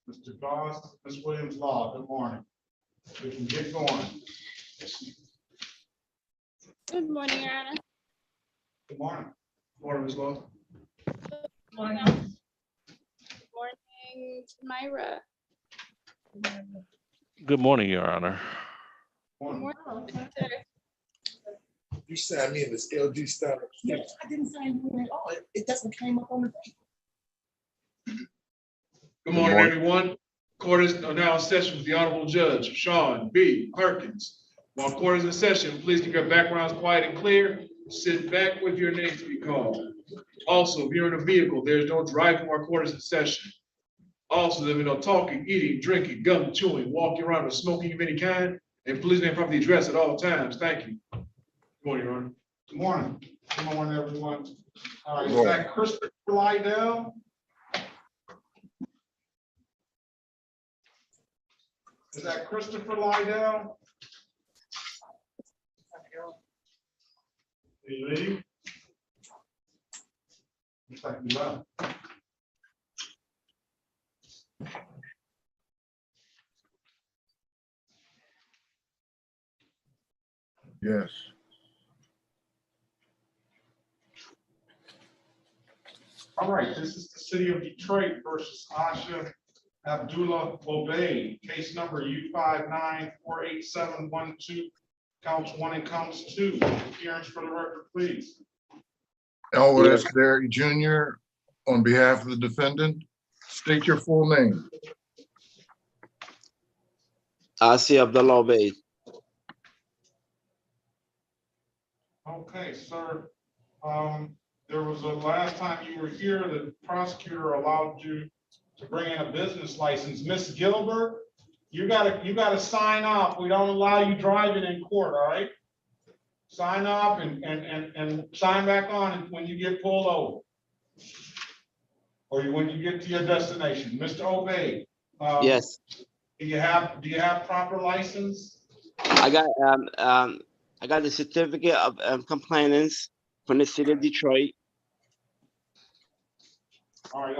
Mr. Goss, Ms. Williams Law, good morning. We can get going. Good morning, Your Honor. Good morning. Morning, Ms. Law. Morning. Good morning, Myra. Good morning, Your Honor. Good Morning. morning. You signed me in this LG style. Yeah, I didn't sign you at all. It doesn't came up on the thing. Good morning, everyone. Court is now in session with the Honorable Judge Sean B. Perkins. While court is in session, please keep your backgrounds quiet and clear. Sit back with your name to be called. Also, if you're in a vehicle, there is no driving while court is in session. Also, there will be no talking, eating, drinking, gum chewing, walking around, or smoking of any kind. And please name property address at all times. Thank you. Good morning, Your Honor. Good morning. Good morning, everyone. All right, is that Christopher Lydell? Is that Christopher Lydell? Did you leave? Looks like you left. Yes. All right, this is the city of Detroit versus Asha Abdullah Obeid, case number U594871, counts 1 and counts 2. Appearance for the record, please. Elwes Derrick Jr. on behalf of the defendant, state your full name. Asi Abdullah Obeid. Okay, sir. There was a last time you were here, the prosecutor allowed you to bring in a business license. Miss Gilbert, you gotta sign off. We don't allow you driving in court, all right? Sign off and sign back on when you get pulled over. Or when you get to your destination. Mr. Obeid. Yes, Do you have proper license? I got the certificate of compliance from the city of Detroit. All right,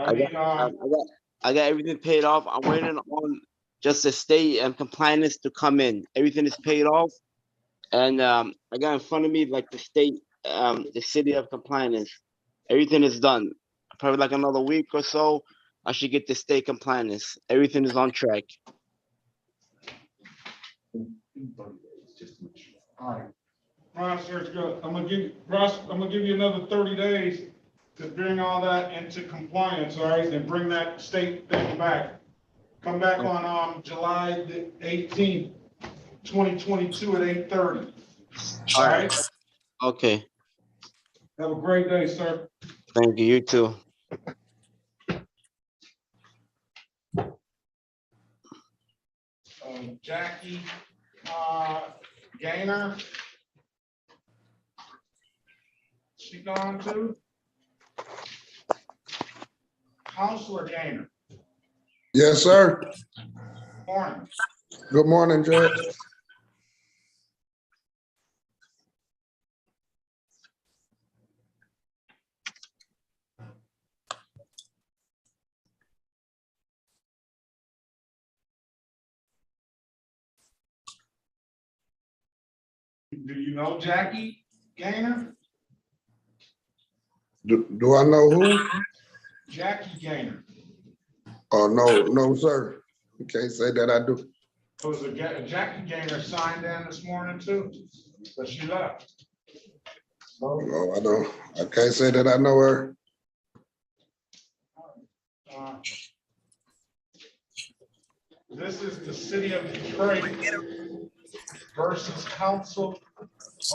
I got everything paid off. I'm waiting on just the state and compliance to come in. Everything is paid off, and I got in front of me like the state, the city of compliance. Everything is done. Probably like another week or so, I should get the state compliance. Everything is on track. all right. All right, sir, it's good. I'm gonna give you another 30 days to bring all that into compliance, all right, and bring that state thing back. Come back on July the 18th, 2022 at 8:30. All right, Okay. have a great day, sir. Thank you. You too. Jackie Gaynor. She gone too? Counselor Gaynor, Yes, sir. morning. Good morning, Judge. Do you know Jackie Gaynor? Do I know who? Jackie Gaynor. Oh, no, sir. You can't say that I do. There was a Jackie Gaynor signed in this morning too, but she left. No, I don't. I can't say that I know her. This is the city of Detroit versus counsel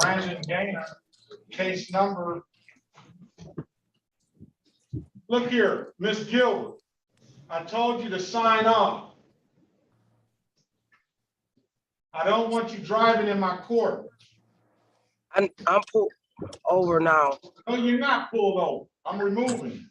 Brandon Gaynor, case number. Look here, Miss Gilbert, I told you to sign off. I don't want you driving in my court. I'm pulled over now. No, you're not pulled over. I'm removing.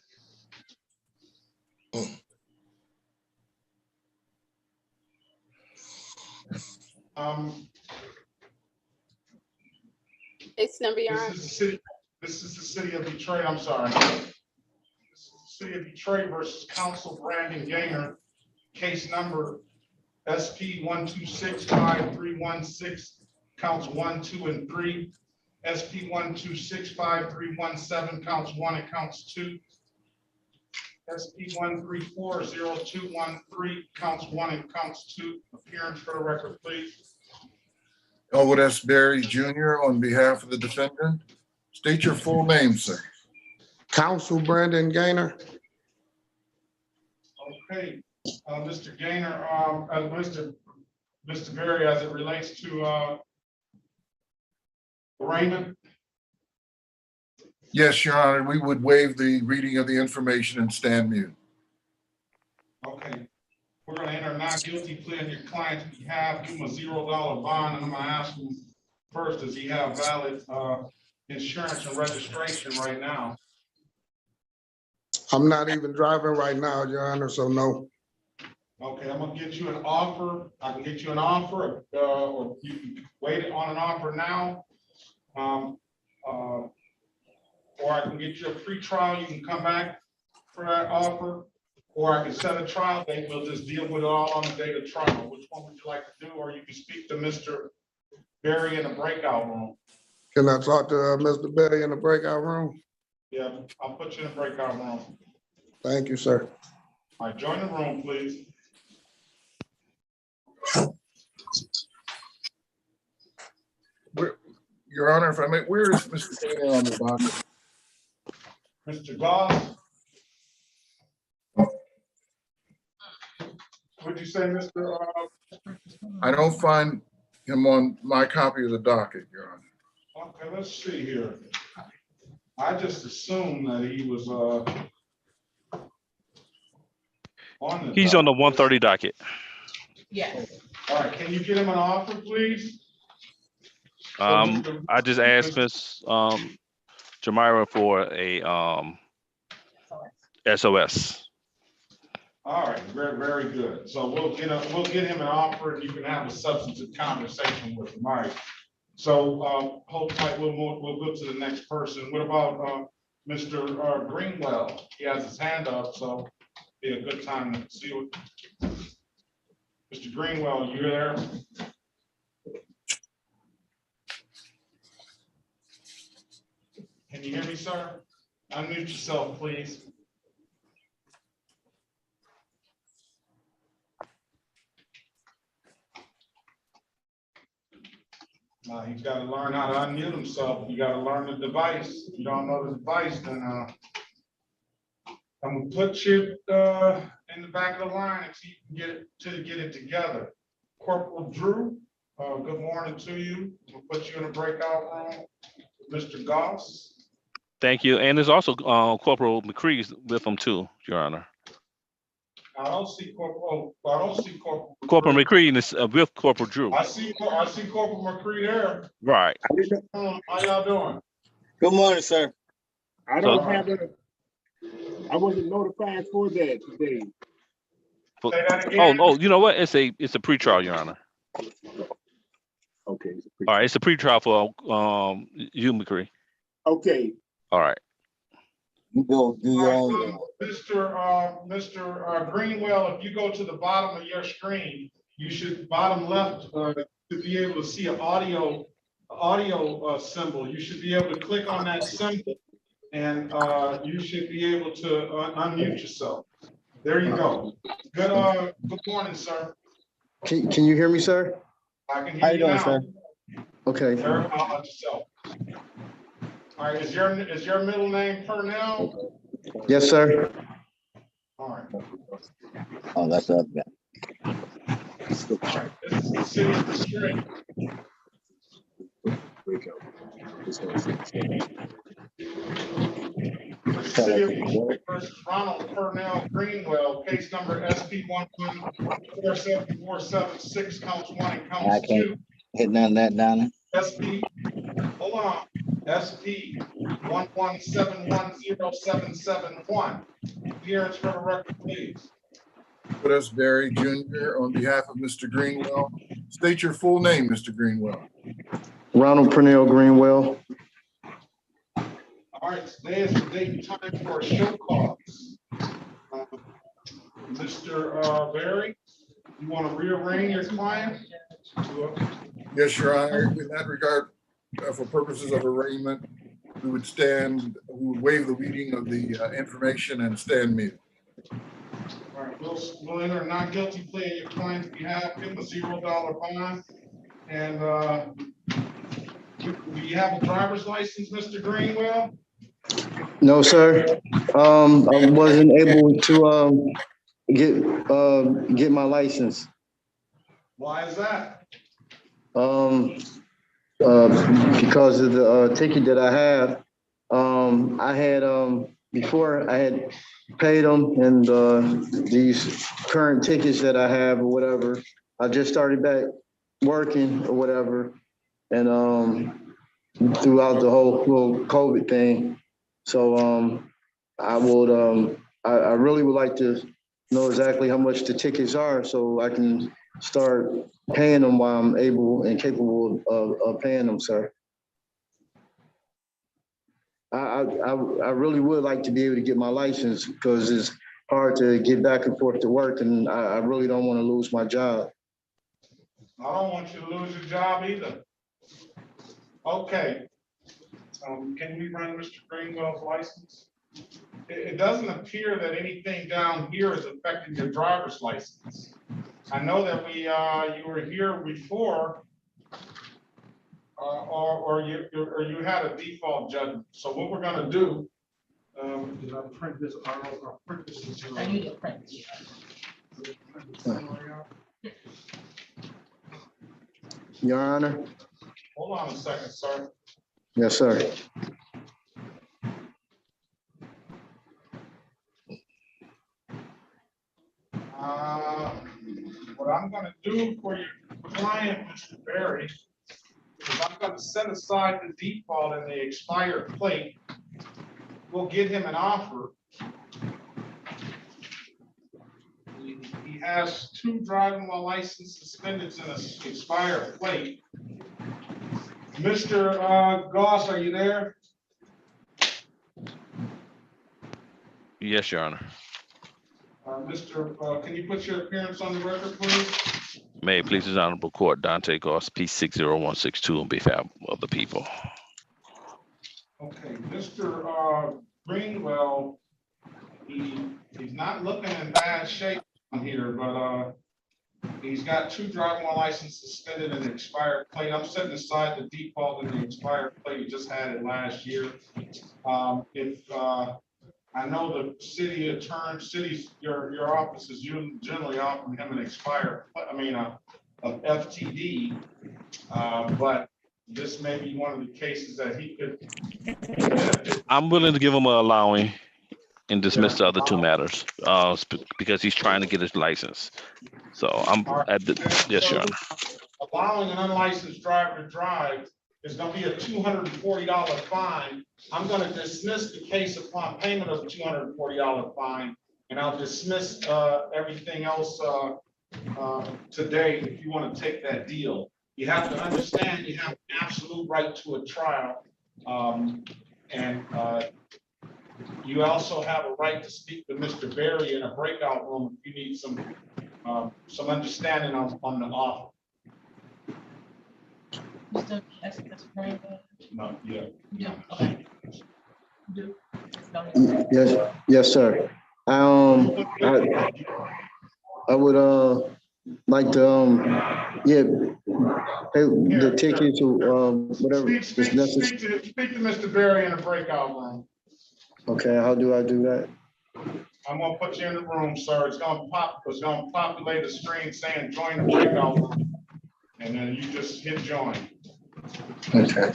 Case number, Your Honor. This is the city of Detroit, I'm sorry. This is the city of Detroit versus counsel Brandon Gaynor, case number SP 1265316, counts 1, 2, and 3. SP 1265317, counts 1 and counts 2. SP 1340213, counts 1 and counts 2. Appearance for the record, please. Elwood S. Berry Jr. on behalf of the defendant. State your full name, sir. Counsel Brandon Gaynor. Okay, Mr. Gaynor, Mr. Berry, as it relates to Raymond. Yes, Your Honor, we would waive the reading of the information and stand mute. Okay, we're gonna enter a not guilty plea on your client's behalf, give him a $0 bond, and I'm gonna ask him first, does he have valid insurance and registration right now? I'm not even driving right now, Your Honor, so no. Okay, I'm gonna get you an offer. I can get you an offer, or you can wait on an offer now. Or I can get you a pretrial. You can come back for that offer, or I can set a trial date. We'll just deal with it all on the date of trial. Which one would you like to do? Or you can speak to Mr. Berry in the breakout room. Can I talk to Mr. Berry in the breakout room? Yeah, I'll put you in the breakout room. Thank you, sir. All right, join the room, please. Your Honor, if I may, where is Mr. Gaynor on the docket? Mr. Goss. What'd you say, Mr. I don't find him on my copy of the docket, Your Honor. Okay, let's see here. I just assumed that he was on the. He's on the 130 docket. Yes. All right, can you get him an offer, please? I just asked Miss Jamira for a SOS. All right, very, very good. So we'll get him an offer and you can have a substantive conversation with him. All right. So hold tight, we'll go to the next person. What about Mr. Greenwell? He has his hand up, so be a good time to see what. Mr. Greenwell, you there? Can you hear me, sir? Unmute yourself, please. He's got to learn how to unmute himself. You got to learn the device. If you don't know the device, then I'm gonna put you in the back of the line until you can get it together. Corporal Drew, good morning to you. We'll put you in a breakout room. Mr. Goss. Thank you. And there's also Corporal McCree with him too, Your Honor. I don't see Corporal. I don't see Corporal. Corporal McCree is with Corporal Drew. I see Corporal McCree there. Right. How y'all doing? Good morning, sir. I don't have I wasn't notified for that today. Say that again. Oh, you know what? It's a pretrial, Your Honor. Okay. All right, it's a pretrial for you, McCree. Okay. All right. You go do your All own. right, Mr. Greenwell, if you go to the bottom of your screen, you should bottom left to be able to see an audio symbol. You should be able to click on that symbol, and you should be able to unmute yourself. There you go. Good morning, sir. Can you hear me, sir? I can How hear you you doing, now. sir? Okay. Very well about yourself. All right, is your middle name Purnell? Yes, sir. All right. Oh, that's up. Yeah. All right, this is the city of Detroit. City of Detroit versus Ronald Purnell Greenwell, case number SP 1147476, counts 1 and I counts can't 2. hit none of that down there. SP, hold on, SP 117107771. Appearance for the record, please. Elwood S. Berry Jr. on behalf of Mr. Greenwell. State your full name, Mr. Greenwell. Ronald Purnell Greenwell. All right, today is the date and time for a show cause. Mr. Mr. Berry, you want to rearrange your client? Yes, Your Honor. In that regard, for purposes of arraignment, we would waive the reading of the information and stand mute. All right, we'll enter a not guilty plea on your client's behalf, give him a $0 bond. And do you have a driver's license, Mr. Greenwell? No, sir. I wasn't able to get my license. Why is that? Because of the ticket that I have. I had before I had paid them, and these current tickets that I have or whatever, I just started back working or whatever, and throughout the whole little COVID thing. So I really would like to know exactly how much the tickets are so I can start paying them while I'm able and capable of paying them, sir. I really would like to be able to get my license because it's hard to get back and forth to work, and I really don't want to lose my job. I don't want you to lose your job either. Okay. Can we run Mr. Greenwell's license? It doesn't appear that anything down here is affecting your driver's license. I know that you were here before, or you had a default judgment. So what we're gonna do, did I print this? I'll print this. I need to print. Your Honor? Hold on a second, sir. Yes, sir. What I'm gonna do for your client, Mr. Berry, is I'm gonna set aside the default and the expired plate. We'll get him an offer. He has 2 driving while licensed suspended and an expired plate. Mr. Goss, are you there? Yes, Your Honor. Can you put your appearance on the record, please? May it please His Honorable Court, Dante Goss, P60162 on behalf of the people. Okay, Mr. Greenwell, he's not looking in bad shape on here, but he's got 2 driving while license suspended and expired plate. I'm setting aside the default and the expired plate. You just had it last year. I know the city attorney, your office is generally offering him an expired, a FTD, but this may be one of the cases that he could. I'm willing to give him a allowing and dismiss the other 2 matters because he's trying to get his license. So I'm at the, yes, Your Honor. Allowing an unlicensed driver to drive is going to be a $240 fine. I'm going to dismiss the case upon payment of the $240 fine, and I'll dismiss everything else today if you want to take that deal. You have to understand you have an absolute right to a trial, and you also have a right to speak to Mr. Berry in a breakout room if you need some understanding on the offer. No, yeah. Yeah, okay. Do. Yes, sir. I would like to pay the tickets or whatever Speak is necessary. to Mr. Berry in a breakout room. Okay, how do I do that? I'm gonna put you in the room, sir. It's gonna populate the screen saying join the breakout room. And then you just hit join. Okay.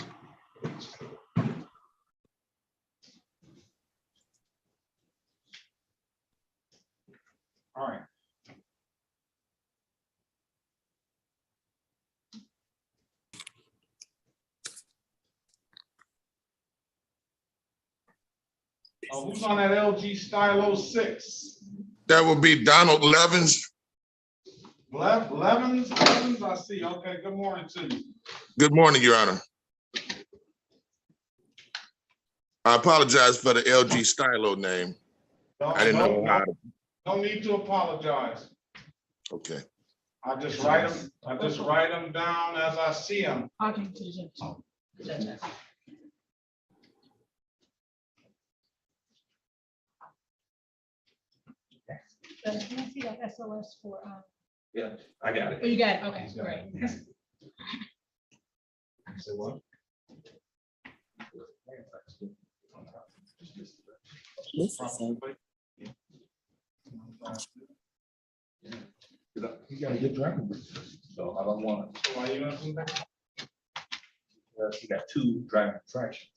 All right. Who's on that LG Stylo 6? That would be Donald Levins. Levins, I see. Okay, good morning to you. Good morning, Your Honor. I apologize for the LG Stylo name. I didn't know how to No need to apologize. Okay. I just write them down as I see them. Okay. to the judge. Can I see that SOS for, Yeah, I got it. oh, you got it, okay, great. Say what? He's got a good driving record, so I don't want to. Why you gonna do that? He got 2 driving infractions.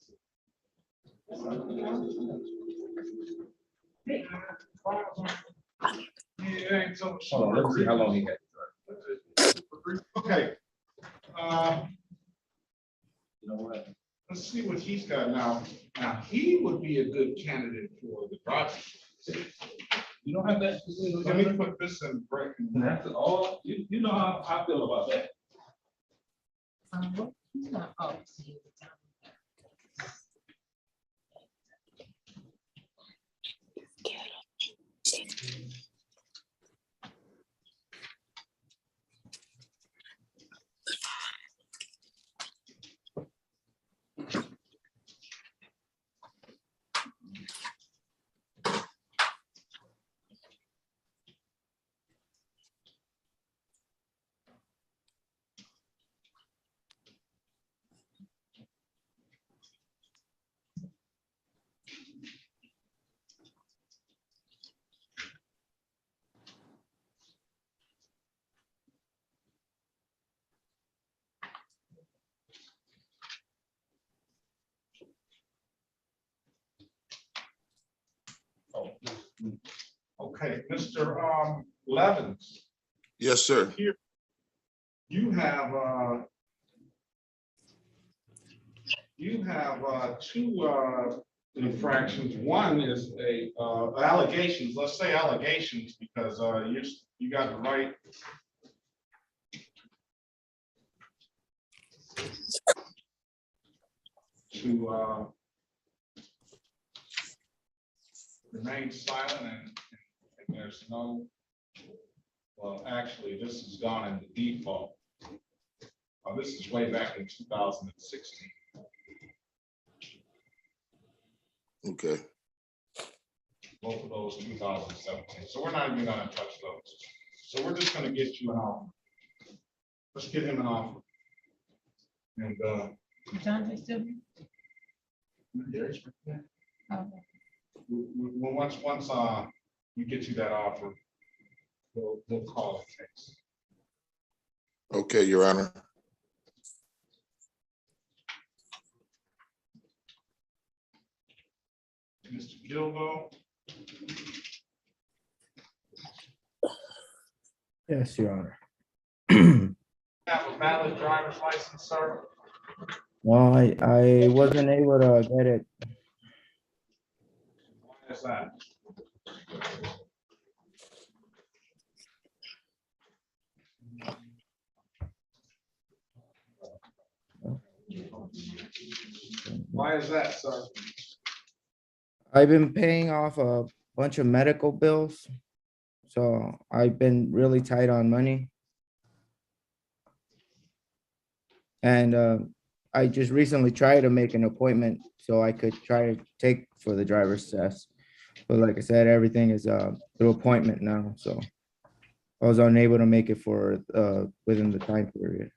Yeah, ain't so much. Hold on, let's see how long he had. Okay. You know what? Let's see what he's got now. Now, he would be a good candidate for the project. You don't have that. Let me put this in breaking. That's all, you know how I feel about that. He's not, oh, see, it's down there. Okay, Mr. Levens, Yes, sir. you have, two infractions. One is allegations, let's say allegations, because you got the right to remain silent and there's no, well, actually, this has gone into default. This is way back in 2016. Okay. Both of those 2017. So we're not even gonna touch those. So we're just gonna get you an offer. Let's get him an offer. And John, is still here? Okay. once we get you that offer, we'll call it case. Okay, Your Honor. Mr. Gilbo, Yes, Your Honor. have a valid driver's license, sir? Well, I wasn't able to get it. Why is that? Why is that, sir? I've been paying off a bunch of medical bills, so I've been really tight on money. And I just recently tried to make an appointment so I could try to take for the driver's test. But like I said, everything is through appointment now, so I was unable to make it for within the time period.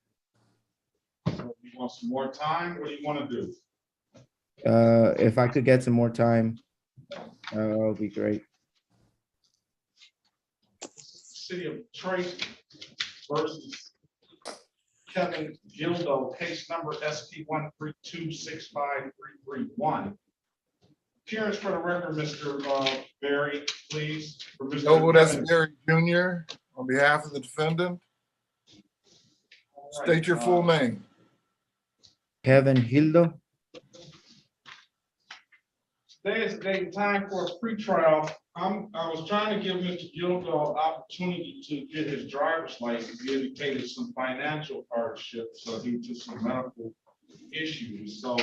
So you want some more time? What do you want to do? If I could get some more time, that would be great. City of Tracy versus Kevin Gildo, case number SP 132-65331. Appearance for the record, Mr. Barry, please. For Mr. Elwood S. Kevin. Berry Jr. on behalf of the defendant. All right, State your full name. Kevin Hildo. Today is the date and time for a pretrial. I was trying to give Mr. Gildo an opportunity to get his driver's license. He indicated some financial hardships due to some medical issues. So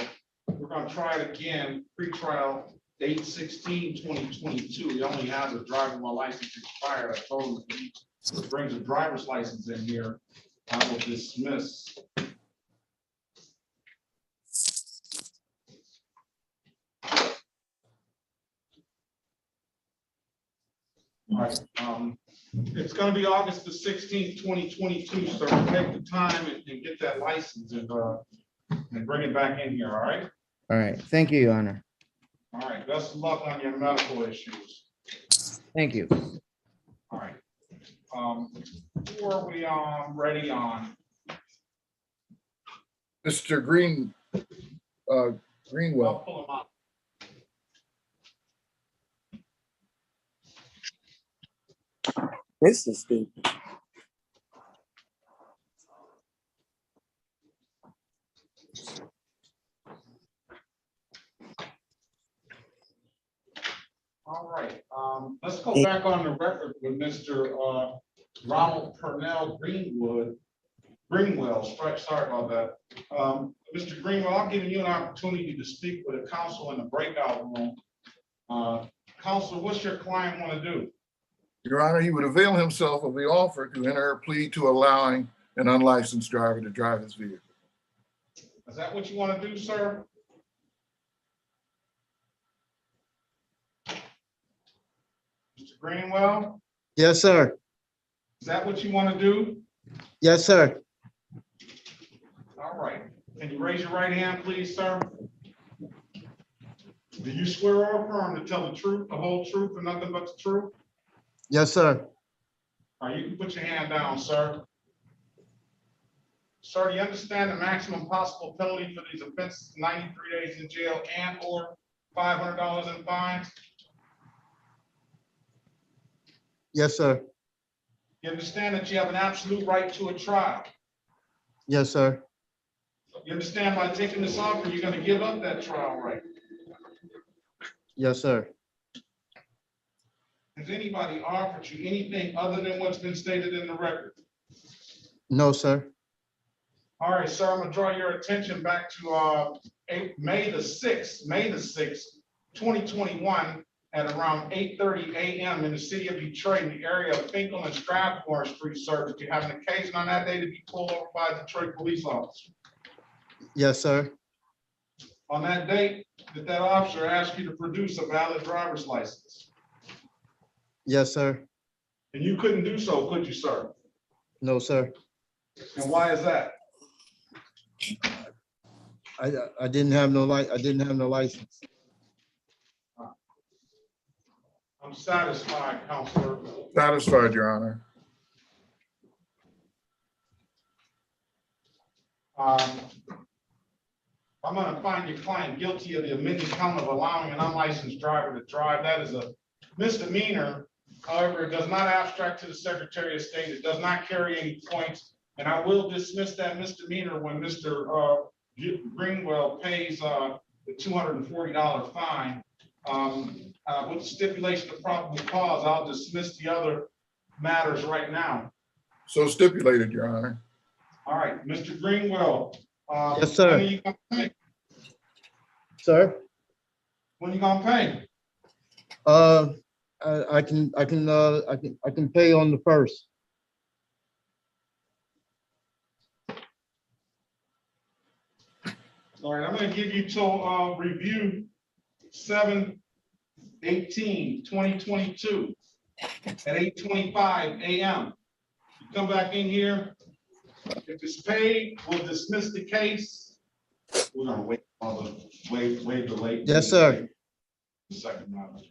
we're going to try it again. Pretrial 8/16/2022. He only has a driving while license expired. I told him if he brings a driver's license in here, I will dismiss. All right, it's gonna be August the 16th, 2022, so take the time and get that license and bring it back in here, all right? All right, thank you, Your Honor. All right, best of luck on your medical issues. Thank you. All right. Who are we ready on? Mr. Greenwell. I'll pull him up. This is stupid. All right, let's go back on the record with Mr. Ronald Greenwell, sorry about that. Mr. Greenwell, I'm giving you an opportunity to speak with the counsel in the breakout room. Counsel, what's your client want to do? Your Honor, he would avail himself of the offer to enter a plea to allowing an unlicensed driver to drive his vehicle. Is that what you want to do, sir? Mr. Greenwell, Yes, sir. is that what you want to do? Yes, sir. All right. Can you raise your right hand, please, sir? Do you swear or affirm to tell the truth, the whole truth, and nothing but the truth? Yes, sir. All right, you can put your hand down, sir. Sir, do you understand the maximum possible penalty for these offenses, 93 days in jail and or $500 in fines? Yes, sir. You understand that you have an absolute right to a trial? Yes, sir. You understand by taking this offer, you're going to give up that trial right? Yes, sir. Has anybody offered you anything other than what's been stated in the record? No, sir. All right, sir, I'm gonna draw your attention back to May the 6th, 2021, at around 8:30 a.m. in the city of Detroit, in the area of Finkel and Strathmore Street, sir. Did you have an occasion on that day to be pulled over by a Detroit police officer? Yes, sir. On that date, did that officer ask you to produce a valid driver's license? Yes, sir. And you couldn't do so, could you, sir? No, sir. And why is that? I didn't have no license. I'm satisfied, Counselor. Satisfied, Your Honor. I'm gonna find your client guilty of the amended count of allowing an unlicensed driver to drive. That is a misdemeanor. However, it does not abstract to the Secretary of State. It does not carry any points. And I will dismiss that misdemeanor when Mr. Greenwell pays the $240 fine. With stipulation of probable cause, I'll dismiss the other matters right now. So stipulated, Your Honor. All right, Mr. Greenwell. Yes, sir. When are you gonna pay? Sir? When you gonna pay? I can pay on the 1st. All right, I'm gonna give you till review 7/18/2022 at 8:25 a.m. You come back in here. If it's paid, we'll dismiss the case. We're gonna wait the late. Yes, sir. Second round.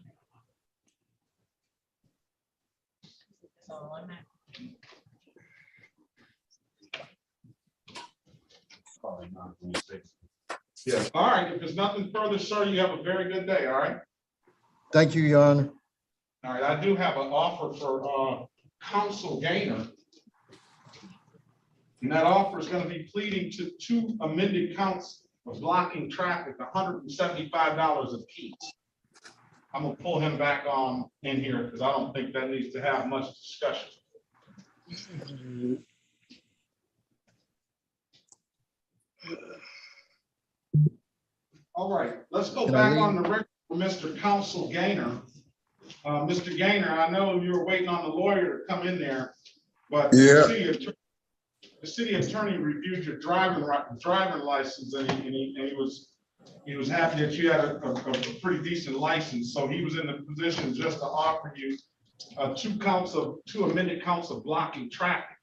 Yeah, all right, if there's nothing further, sir, you have a very good day, all right? Thank you, Your Honor. All right, I do have an offer for Counsel Gaynor. And that offer is gonna be pleading to 2 amended counts of blocking traffic, $175 a piece. I'm gonna pull him back in here because I don't think that needs to have much discussion. All right, let's go Can I back on leave? the record Mr. Counsel Gaynor. Mr. Gaynor, I know you were waiting on the lawyer to come in there, but Yeah. the city attorney reviewed your driving license, and he was happy that you had a pretty decent license. So he was in the position just to offer you two amended counts of blocking traffic.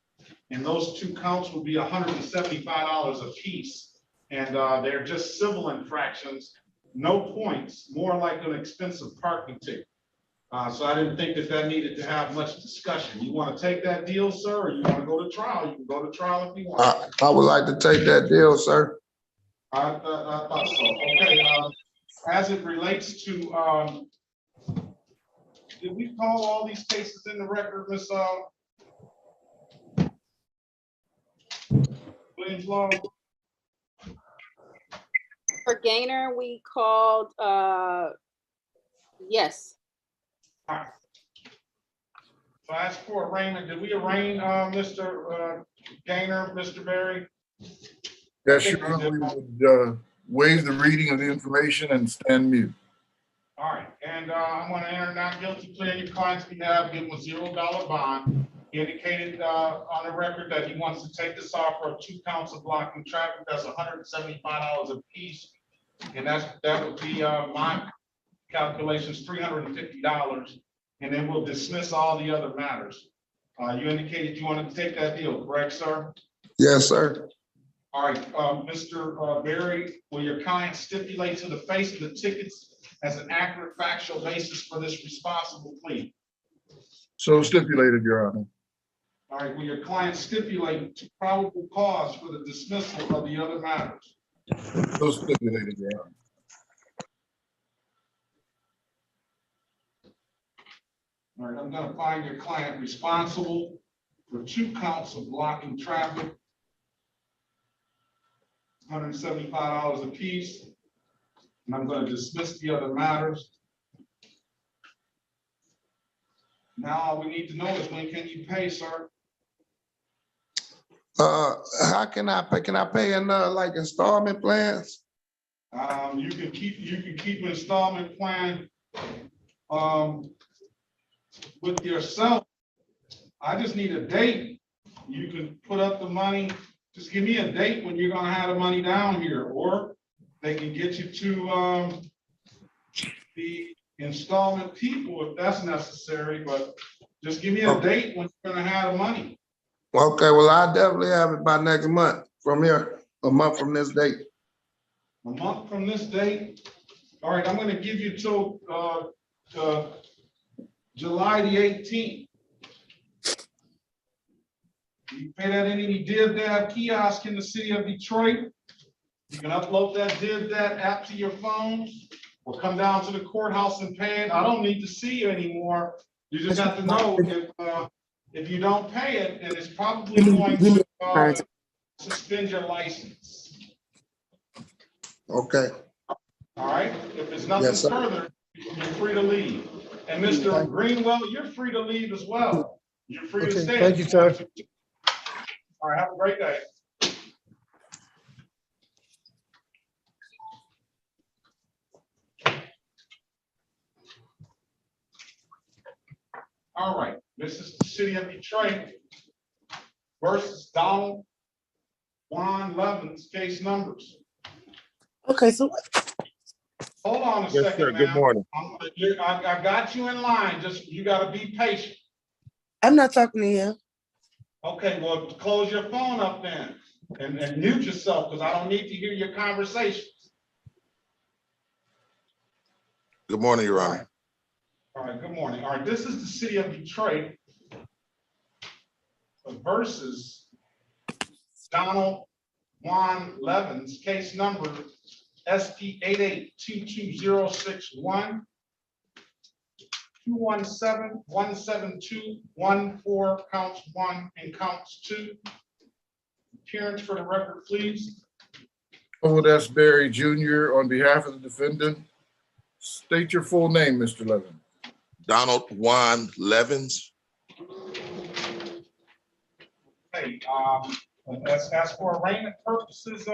And those 2 counts will be $175 a piece. And they're just civil infractions, no points, more like an expensive parking ticket. So I didn't think that needed to have much discussion. You want to take that deal, sir, or you want to go to trial? You can go to trial if you want. I would like to take that deal, sir. I thought so. Okay, as it relates to, did we call all these cases in the record, Ms. Williams Law? For Gaynor, we called, yes. All right. So as for arraignment, did we arraign, Mr. Gaynor, Mr. Berry? Yes, Your Honor, we would waive the reading of the information and stand mute. All right, and I'm going to enter not guilty plea on your client's behalf, give him a $0 bond. He indicated on the record that he wants to take this offer of 2 counts of blocking traffic. That's $175 a piece, and that would be my calculations, $350, and then we'll dismiss all the other matters. You indicated you wanted to take that deal, correct, sir? Yes, sir. All right, Mr. Berry, will your client stipulate to the face of the tickets as an accurate factual basis for this responsible plea? So stipulated, Your Honor. All right, will your client stipulate to probable cause for the dismissal of the other matters? So stipulated, Your Honor. All right, I'm going to find your client responsible for 2 counts of blocking traffic, $175 a piece, and I'm going to dismiss the other matters. Now, all we need to know is when can you pay, sir? How can I pay? Can I pay in like installment plans? You can keep an installment plan with yourself. I just need a date. You can put up the money. Just give me a date when you're gonna have the money down here, or they can get you to the installment people if that's necessary, but just give me a date when you're gonna have the money. Okay, well, I definitely have it by next month from here, a month from this date. A month from this date? All right, I'm gonna give you till July the 18th. You pay that in any DivDav kiosk in the city of Detroit. You can upload that DivDav app to your phone or come down to the courthouse and pay it. I don't need to see you anymore. You just have to know if you don't pay it, then it's probably going to suspend your license. Okay. All right, if it's nothing further, you're free to leave. And Mr. Greenwell, you're free to leave as well. You're free to stay. Thank you, sir. All right, have a great day. All right, this is the city of Detroit versus Donald Juan Levens case numbers. Okay, so Hold on a Yes, second, sir. man. Good morning. I got you in line. Just you got to be patient. I'm not talking to you. Okay, well, close your phone up then and mute yourself because I don't need to hear your conversations. Good morning, Your Honor. All right, good morning. All right, this is the city of Detroit versus Donald Juan Levens, case number SP 88-22061, 217-172-14, counts 1 and counts 2. Appearance for the record, please. Howard S. Berry Jr. on behalf of the defendant. State your full name, Mr. Levin. Donald Juan Levens. Hey, as for arraignment purposes,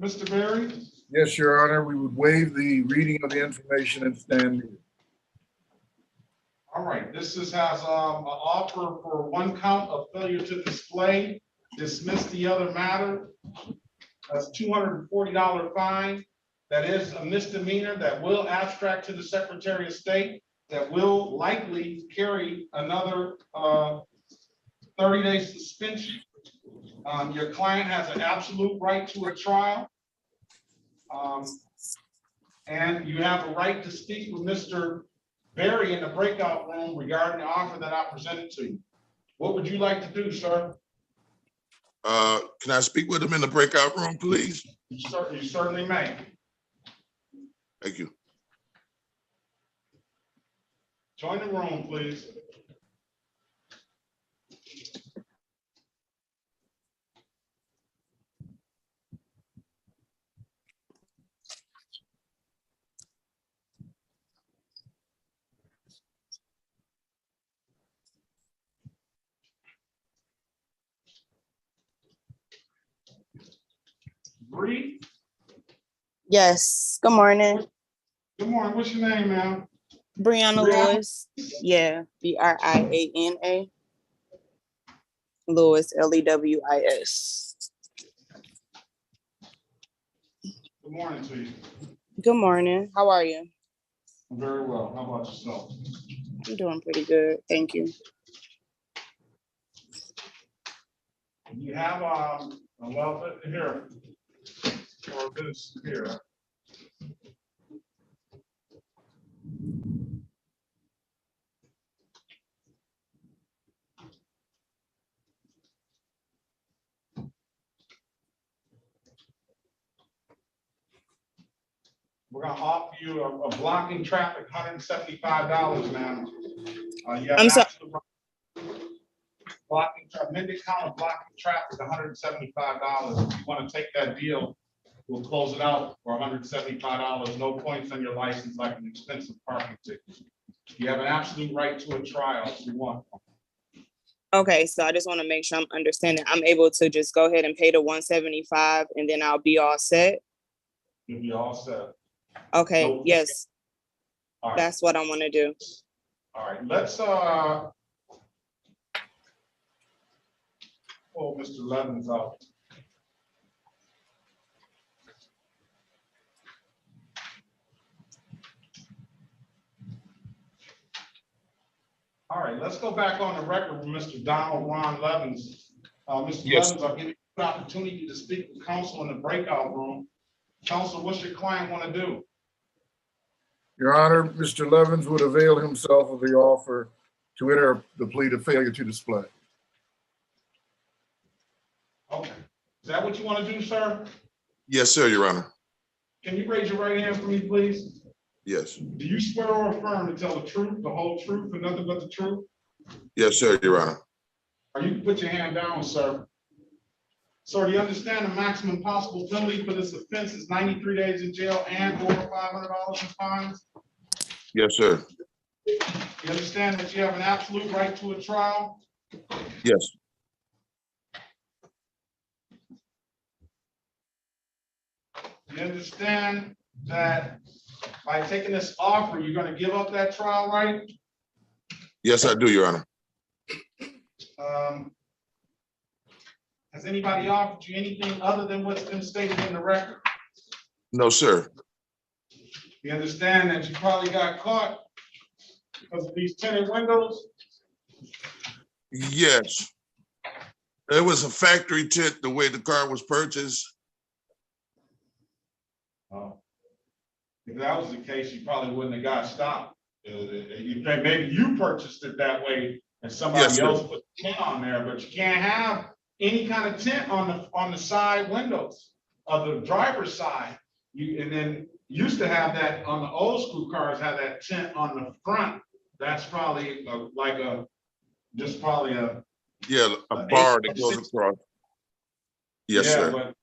Mr. Berry? Yes, Your Honor, we would waive the reading of the information and stand muted. All right, has an offer for one count of failure to display, dismiss the other matter. That's $240 fine. That is a misdemeanor that will abstract to the Secretary of State, that will likely carry another 30-day suspension. Your client has an absolute right to a trial. And you have a right to speak with Mr. Berry in the breakout room regarding the offer that I presented to you. What would you like to do, sir? Can I speak with him in the breakout room, please? You certainly may. Thank you. Join the room, please. Bree? Yes. Good morning. Good morning. What's your name, ma'am? Brianna Lewis. Yeah. Briana. Lewis, Lewis. Good morning to you. Good morning. How are you? I'm very well. How about yourself? I'm doing pretty good. Thank you. You have well here or this here. We're gonna offer you a blocking traffic, $175, ma'am. You have I'm sorry. Blocking, amended count of blocking traffic, $175. If you want to take that deal, we'll close it out for $175. No points on your license, like an expensive parking ticket. You have an absolute right to a trial if you want. Okay, so I just want to make sure I'm understanding. I'm able to just go ahead and pay the 175 and then I'll be all set. You'll be all set. Okay, No, yes. all right. That's what I want to do. All right, let's pull Mr. Levins out. All right, let's go back on the record with Mr. Donald Ron Levins. Mr. Yes. Levins, I'll give you an opportunity to speak with counsel in the breakout room. Counsel, what's your client want to do? Your Honor, Mr. Levins would avail himself of the offer to enter the plea to failure to display. Okay, is that what you want to do, sir? Yes, sir, Your Honor. Can you raise your right hand for me, please? Yes. Do you swear or affirm to tell the truth, the whole truth, and nothing but the truth? Yes, sir, Your Honor. Or you can put your hand down, sir. Sir, do you understand the maximum possible penalty for this offense is 93 days in jail and or $500 in fines? Yes, sir. You understand that you have an absolute right to a trial? Yes. You understand that by taking this offer, you're going to give up that trial right? Yes, I do, Your Honor. Has anybody offered you anything other than what's been stated in the record? No, sir. You understand that you probably got caught because of these tinted windows? Yes. It was a factory tint the way the car was purchased. Oh. If that was the case, you probably wouldn't have got stopped. Maybe you purchased it that way and somebody else put tint on there, but you can't have any kind of tint on the side windows of the driver's side. And then used to have that on the old school cars, have that tint on the front. That's probably just probably a bar that goes across. Yes, yeah, sir. But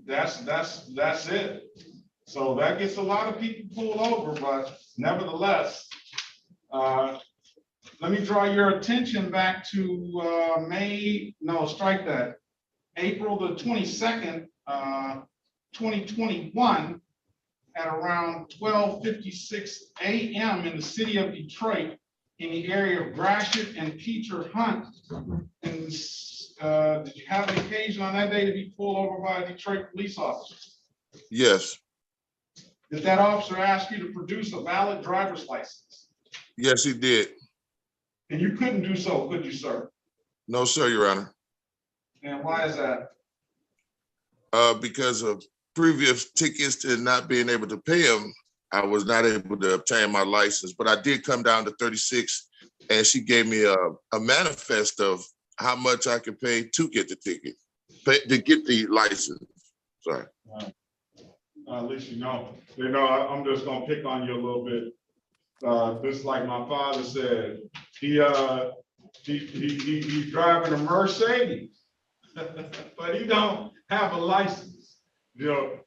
that's it. So that gets a lot of people pulled over, but nevertheless, let me draw your attention back to April the 22nd. 2021, at around 12:56 a.m. in the city of Detroit, in the area of Gratiot and Peter Hunt. And did you have an occasion on that day to be pulled over by a Detroit police officer? Yes, Did that officer ask you to produce a valid driver's license? yes, he did. And you couldn't do so, could you, sir? No, sir, Your Honor. And why is that? Because of previous tickets and not being able to pay them, I was not able to obtain my license. But I did come down to 36, and she gave me a manifest of how much I could pay to get the ticket, to get the license. Sorry. At least you know. I'm just gonna pick on you a little bit. Just like my father said, he's driving a Mercedes, but he don't have a license.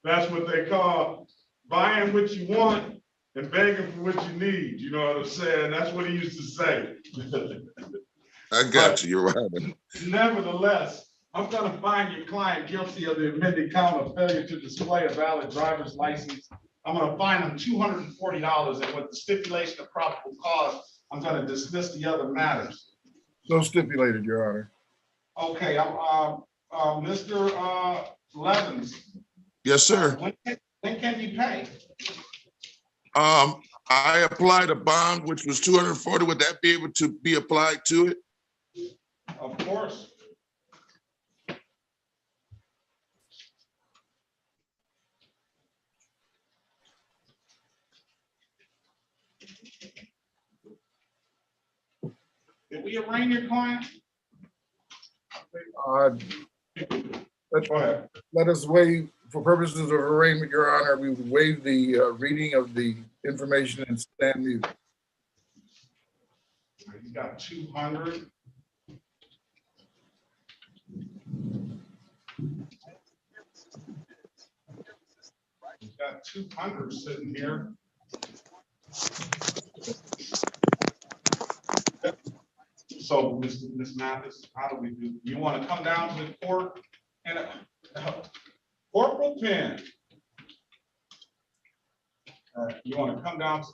That's what they call buying what you want and begging for what you need. You know what I'm saying? That's what he used to say. I got you, Your Honor. Nevertheless, I'm gonna find your client guilty of the amended count of failure to display a valid driver's license. I'm gonna fine them $240, and with the stipulation of probable cause, I'm gonna dismiss the other matters. So stipulated, Your Honor. Okay, Mr. Levens. Yes, sir. When can you pay? I applied a bond, which was 240. Would that be able to be applied to it? Of course. Did we arraign your client? Let us waive, for purposes of arraignment, Your Honor, we would waive the reading of the information and stand mute. You got 200. You got 200 sitting here. So, Ms. Mathis, how do we do? You want to come down to the court and Corporal Penn? You want to come down to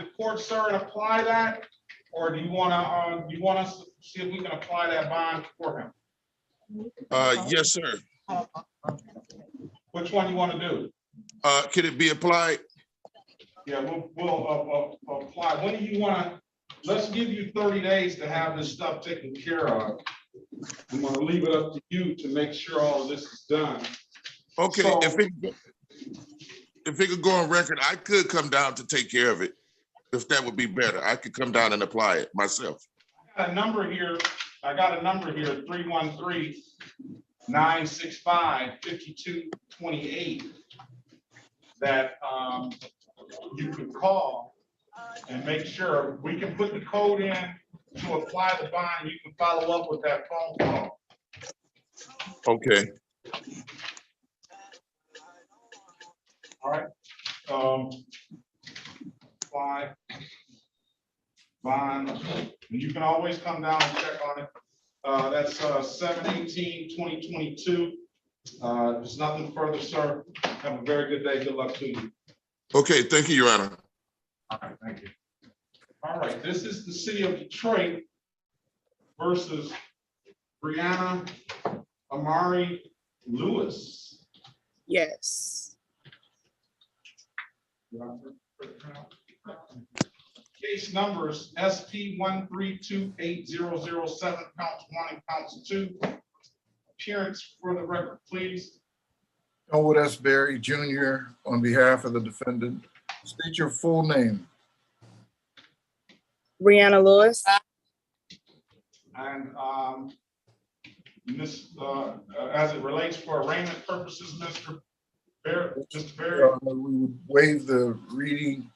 the court, sir, and apply that, or do you want us to see if we can apply that bond for him? Yes, sir. Which one you want to do? Could it be applied? Yeah, we'll apply. When do you want to? Let's give you 30 days to have this stuff taken care of. I'm going to leave it up to you to make sure all of this is done. Okay, So, if it could go on record, I could come down to take care of it. If that would be better, I could come down and apply it myself. I got a number here, 313-965-5228 that you could call and make sure we can put the code in to apply the bond. You can follow up with that phone call. Okay. All right. Apply bond. You can always come down and check on it. That's 7/18/2022. There's nothing further, sir. Have a very good day. Good luck to you. Okay, thank you, Your Honor. All right, thank you. All right, this is the city of Detroit versus Brianna Amari Lewis. Yes. Case numbers SP 1328007, counts 1 and counts 2. Appearance for the record, please. Elwood S. Berry Jr. on behalf of the defendant. State your full name. Brianna Lewis. And as it relates for arraignment purposes, Mr. Barry. We would waive the reading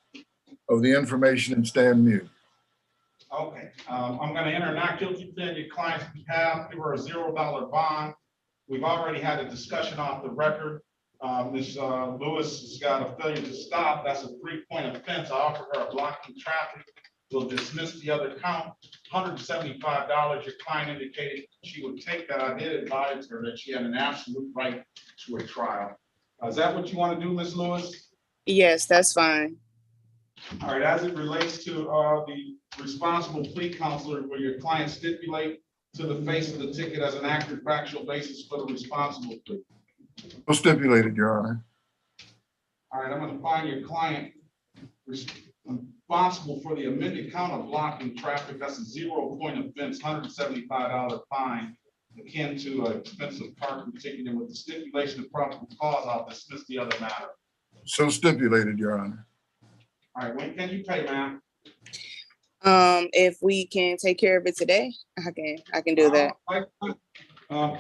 of the information and stand mute. Okay, I'm going to enter not guilty plea on your client's behalf. They were a $0 bond. We've already had a discussion off the record. Ms. Lewis has got a failure to stop. That's a 3-point offense. I offer her a blocking traffic. We'll dismiss the other count. $175. Your client indicated she would take that. I did advise her that she had an absolute right to a trial. Is that what you want to do, Ms. Lewis? Yes, that's fine. All right, as it relates to the responsible plea counselor, will your client stipulate to the face of the ticket as an accurate factual basis for the responsible plea? So stipulated, Your Honor. All right, I'm going to find your client responsible for the amended count of blocking traffic. That's a 0-point offense, $175 fine, akin to an expensive parking ticket, and with the stipulation of probable cause, I'll dismiss the other matter. So stipulated, Your Honor. All right, when can you pay, ma'am? If we can take care of it today, I can do that.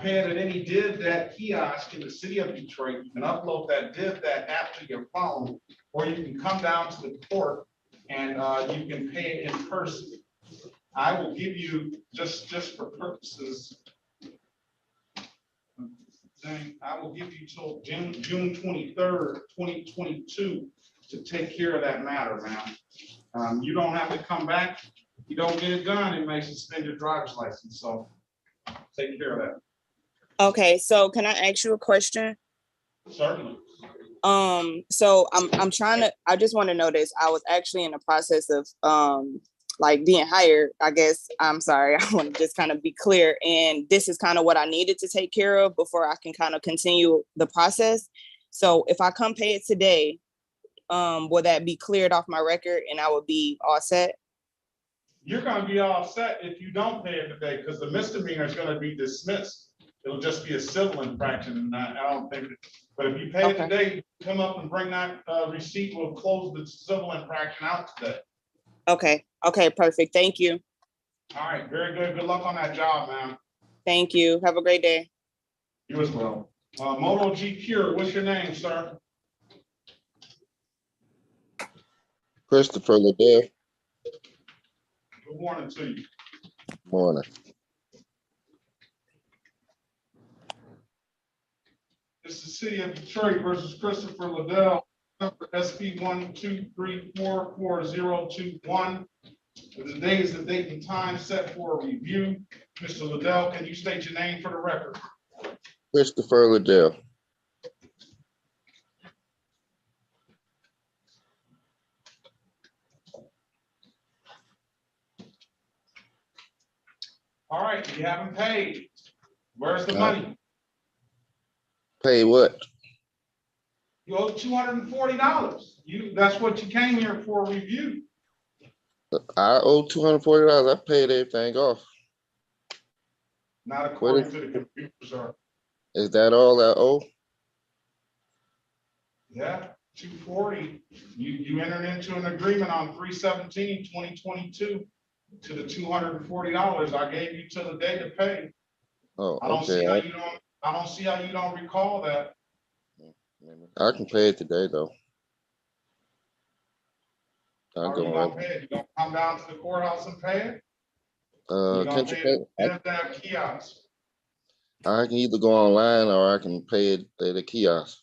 Pay it at any did that kiosk in the city of Detroit. You can upload that did that app to your phone, or you can come down to the court and you can pay it in person. I will give you, just for purposes, I will give you till June 23rd, 2022 to take care of that matter, ma'am. You don't have to come back. You don't get it done, it may suspend your driver's license, so take care of that. Okay, so can I ask you a question? Certainly. So I just want to know this. I was actually in the process of like being hired, I guess. I'm sorry, I want to just kind of be clear. And this is kind of what I needed to take care of before I can kind of continue the process. So if I come pay it today, will that be cleared off my record and I will be all set? You're gonna be all set if you don't pay it today, because the misdemeanor is gonna be dismissed. It'll just be a civil infraction, and I don't think, but if you pay it today, come up and bring that receipt, we'll close the civil infraction out today. Okay, perfect. Thank you. All right, very good. Good luck on that job, ma'am. Thank you. Have a great day. You as well. Moto G Cure, what's your name, sir? Christopher Liddell. Good morning to you. Morning. This is the city of Detroit versus Christopher Liddell, number SP 123444021. Today is the date and time set for a review. Mr. Liddell, can you state your name for the record? Christopher Liddell. All right, you haven't paid. Where's the money? Pay what? You owe $240. That's what you came here for, a review. I owe $240. I paid everything off. Not according to the computer, sir. Is that all I owe? Yeah, $240. You entered into an agreement on 3/17/2022 to the $240. I gave you till the day to pay. Oh, I don't okay. see how you don't recall that. I can pay it today though. How are you gonna pay it? You gonna come down to the courthouse and pay it? Can't you pay? That kiosk. I can either go online or I can pay it at the kiosk.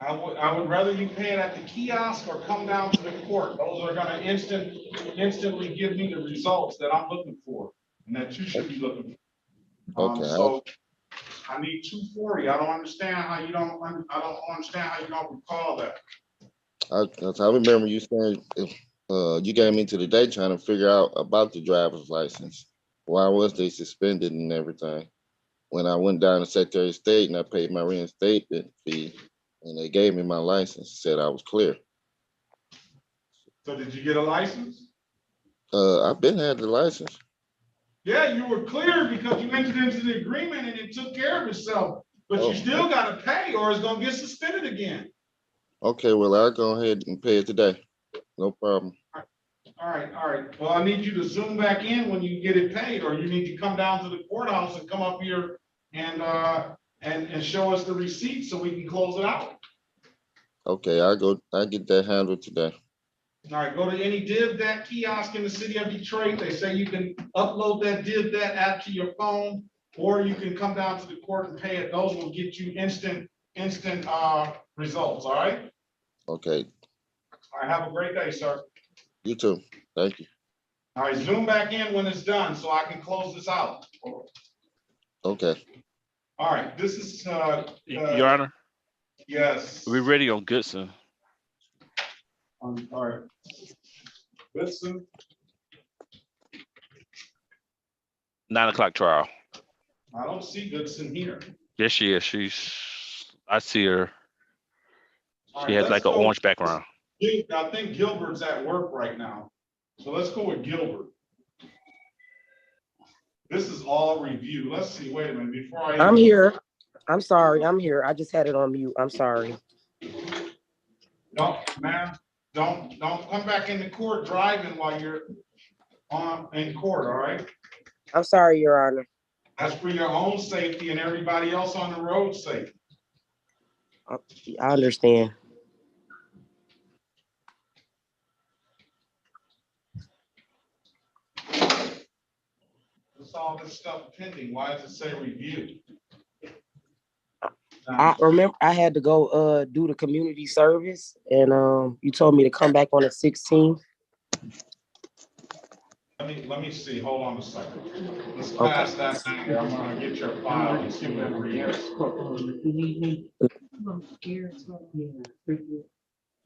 I would rather you pay it at the kiosk or come down to the court. Those are gonna instantly give me the results that I'm looking for and that you should be looking for. Okay. So I need $240. I don't understand how you don't recall that. I remember you saying you got me to the day trying to figure out about the driver's license. Why was they suspended and everything? When I went down to Secretary of State and I paid my reinstatement fee and they gave me my license, said I was clear. So did you get a license? I've been had the license. Yeah, you were clear because you entered into the agreement and it took care of itself, but you still gotta pay or it's gonna get suspended again. Okay, well, I'll go ahead and pay it today. No problem. All right. Well, I need you to zoom back in when you get it paid, or you need to come down to the courthouse and come up here and show us the receipt so we can close it out. Okay, I get that handled today. All right, go to any Div that kiosk in the city of Detroit. They say you can upload that Div that app to your phone, or you can come down to the court and pay it. Those will get you instant results, all right? Okay. All right, have a great day, sir. You too. Thank you. All right, zoom back in when it's done so I can close this out. Okay. All right, this is, Your Honor, yes. we're ready on Goodson. All right. Listen, 9 o'clock trial. I don't see Goodson here. Yes, she is. I see her. All She right, has like let's an go. orange background. I think Gilbert's at work right now. So let's go with Gilbert. This is all review. Let's see, wait a minute, before I. I'm here. I'm sorry. I'm here. I just had it on mute. I'm sorry. No, ma'am, don't come back into court driving while you're in court, all right? I'm sorry, Your Honor. That's for your own safety and everybody else on the road safety. I understand. What's all this stuff pending? Why does it say review? I remember I had to go do the community service, and you told me to come back on the 16th. Let me see, hold on a second. Let's pass that down here. I'm gonna get your file and see what it reads.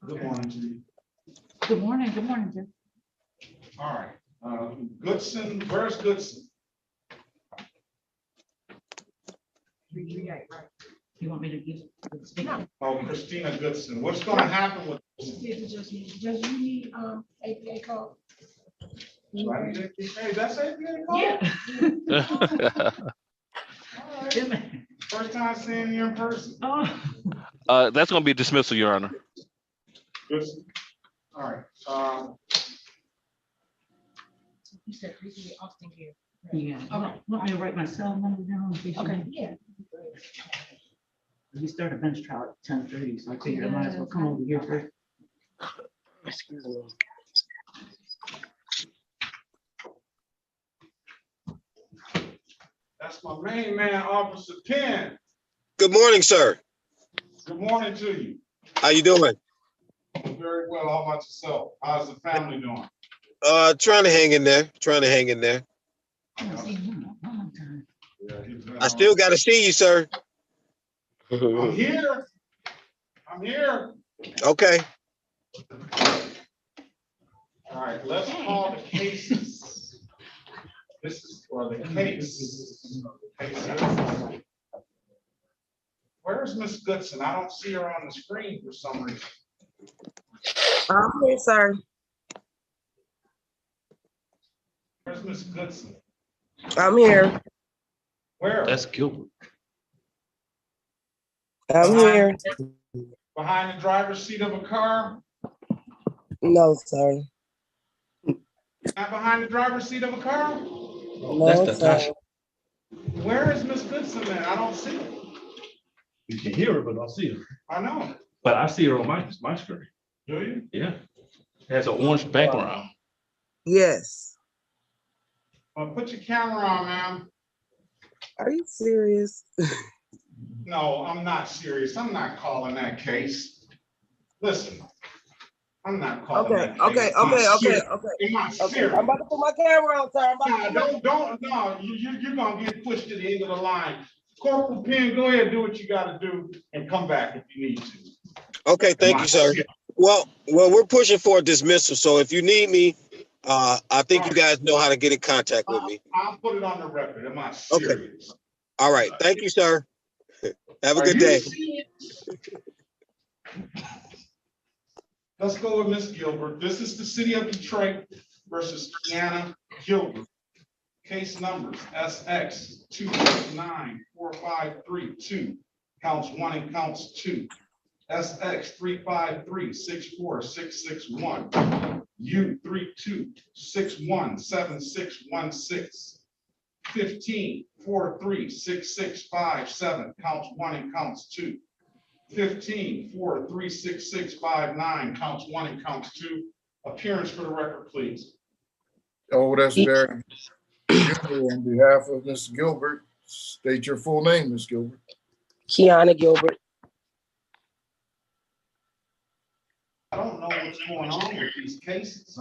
Good morning to you. Good morning, Jim. All right, Goodson, where's Goodson? You want me to give? Oh, Christina Goodson. What's gonna happen with? Does you need, APA code? Hey, that's APA code? Yeah. First time seeing you in person. That's gonna be a dismissal, Your Honor. Goodson. All right, You said recently Austin here. Yeah. Want me to write my cell number down? In case Okay, yeah. We start a bench trial at 10:30, so I figured I might as well come over here first. Excuse me. that's my main man, Officer Penn. Good morning, sir. Good morning to you. How you doing? Very well. How about yourself? How's the family doing? Trying to hang in there. Trying to hang in there. I still got to see you, sir. I'm here. I'm here. Okay. All right, let's call the cases. This is for the case. Where's Miss Goodson? I don't see her on the screen for some reason. I'm here, sir. Where's Miss Goodson? I'm here. Where? That's Gilbert. I'm here. Behind the driver's seat of a car? No, sir. Not behind the driver's seat of a car? No, sir. Where is Miss Goodson at? I don't see her. You can hear her, but I don't see her. I know. But I see her on my screen. Do you? Yeah. It has an orange background. Yes. Well, put your camera on, ma'am. Are you serious? No, I'm not serious. I'm not calling that case. Listen, I'm not calling that case. Okay. Am I Okay. serious? I'm about to put my camera on, sir. No, you're gonna get pushed to the end of the line. Corporal Penn, go ahead, do what you gotta do and come back if you need to. Okay. Thank you, sir. Well, we're pushing for a dismissal. So if you need me, I think you guys know how to get in contact with me. I'll put it on the record. Am I serious? Okay. All right. Thank you, sir. Have a good day. Let's go with Miss Gilbert. This is the city of Detroit versus Kiana Gilbert. Case numbers SX 2694532, counts 1 and counts 2. SX 353-64661, U 32617616, 15-436657, counts 1 and counts 2. 15-436659, counts 1 and counts 2. Appearance for the record, please. Oh, that's very. On behalf of Ms. Gilbert, state your full name, Ms. Gilbert. Kiana Gilbert. I don't know what's going on with these cases.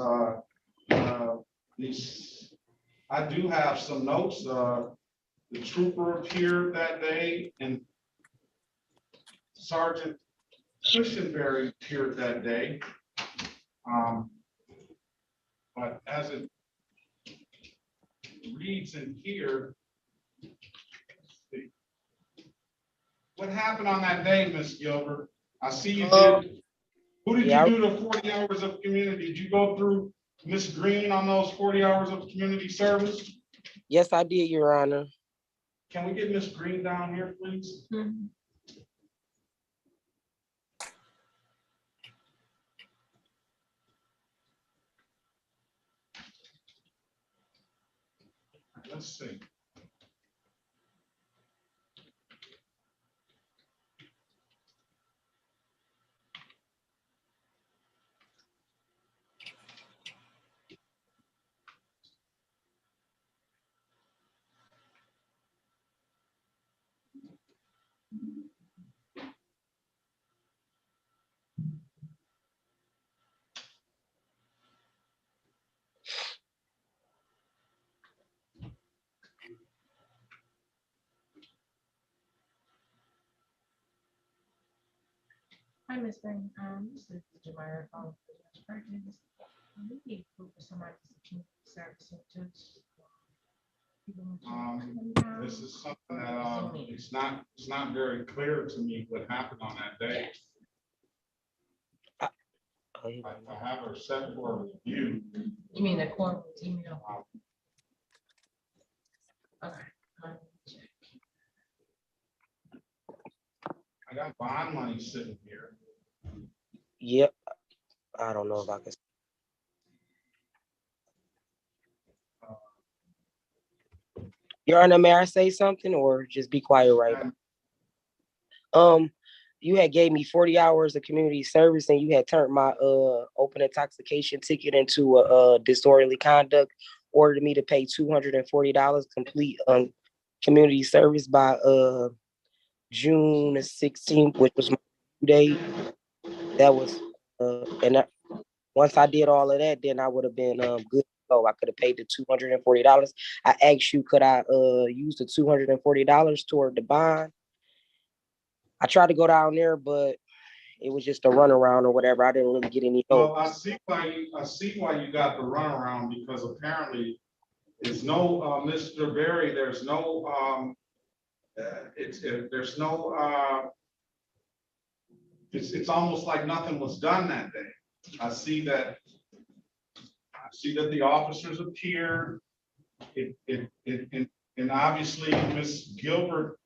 I do have some notes. The trooper appeared that day and Sergeant Cushenberry appeared that day. But as it reads in here, what happened on that day, Miss Gilbert? I see you did. Who did you do the 40 hours of community? Did you go through Miss Green on those 40 hours of community service? Yes, I did, Your Honor. Can we get Miss Green down here, please? Let's see. Hi, Ms. Green. This is Jamira calling for Judge Perkins. We need proof of somebody's community service to. This is something that it's not very clear to me what happened on that day. I have her set for review. You mean the court email? Okay. I got bond money sitting here. Yep. I don't know if I can. Your Honor, may I say something or just be quiet right now? You had gave me 40 hours of community service and you had turned my open intoxication ticket into a disorderly conduct, ordered me to pay $240 complete community service by June 16th, which was my due date. That was once I did all of that, then I would have been good. So I could have paid the $240. I asked you, could I use the $240 toward the bond? I tried to go down there, but it was just a runaround or whatever. I didn't really get any help. Well, I see why you got the runaround, because apparently there's no Mr. Berry, there's no it's almost like nothing was done that day. I see that the officers appeared. And obviously Miss Gilbert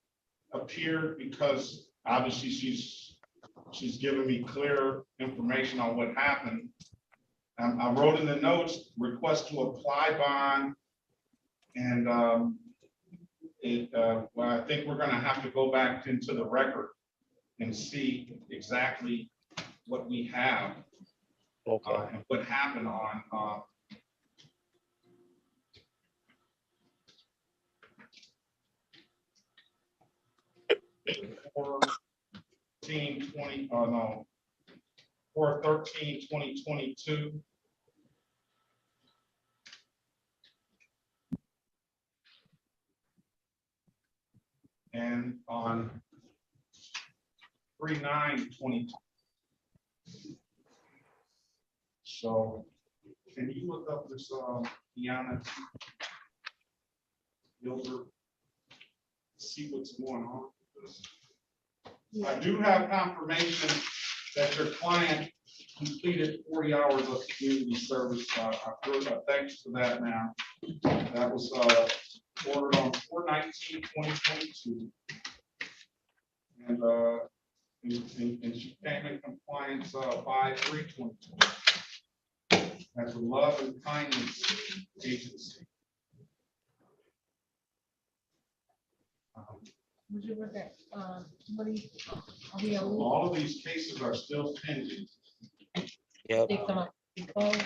appeared because obviously she's given me clear information on what happened. I wrote in the notes, request to apply bond. And well, I think we're gonna have to go back into the record and see exactly what we have. Okay. And what happened on 4/13/2022. And on 3/9/2022. So can you look up this Deanna Gilbert, see what's going on with this? I do have confirmation that your client completed 40 hours of community service. Thanks for that, ma'am. That was ordered on 4/19/2022. And she came in compliance 5/3/2022. That's a Love and Kindness Agency. Would you look at, what do you, are we able? All of these cases are still pending. Yep. They come up, be closed?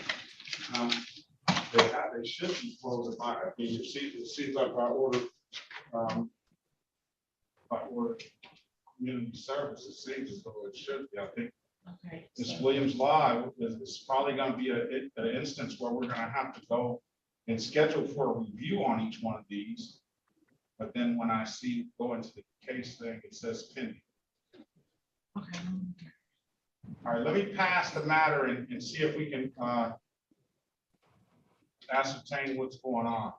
They should be closed. I mean, it seems like by order community service, it seems as though it should be. I think Okay. Ms. Williams Law is probably going to be an instance where we're going to have to go and scheduled for a review on each one of these. But then when I go into the case thing, it says pending. Okay. All right, let me pass the matter and see if we can ascertain what's going on.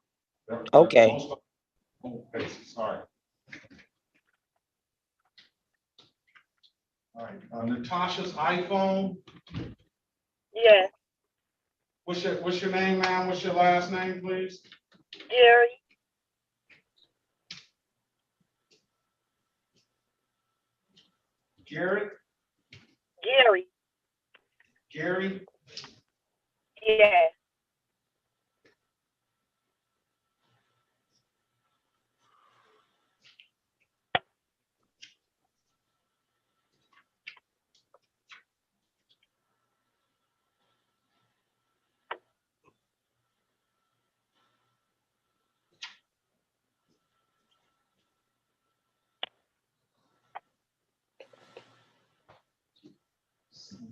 Okay. Most of old cases, sorry. All right, Natasha's iPhone. Yes, What's your name, ma'am? What's your last name, please? Gary. Garrett? Gary. Gary? Yes.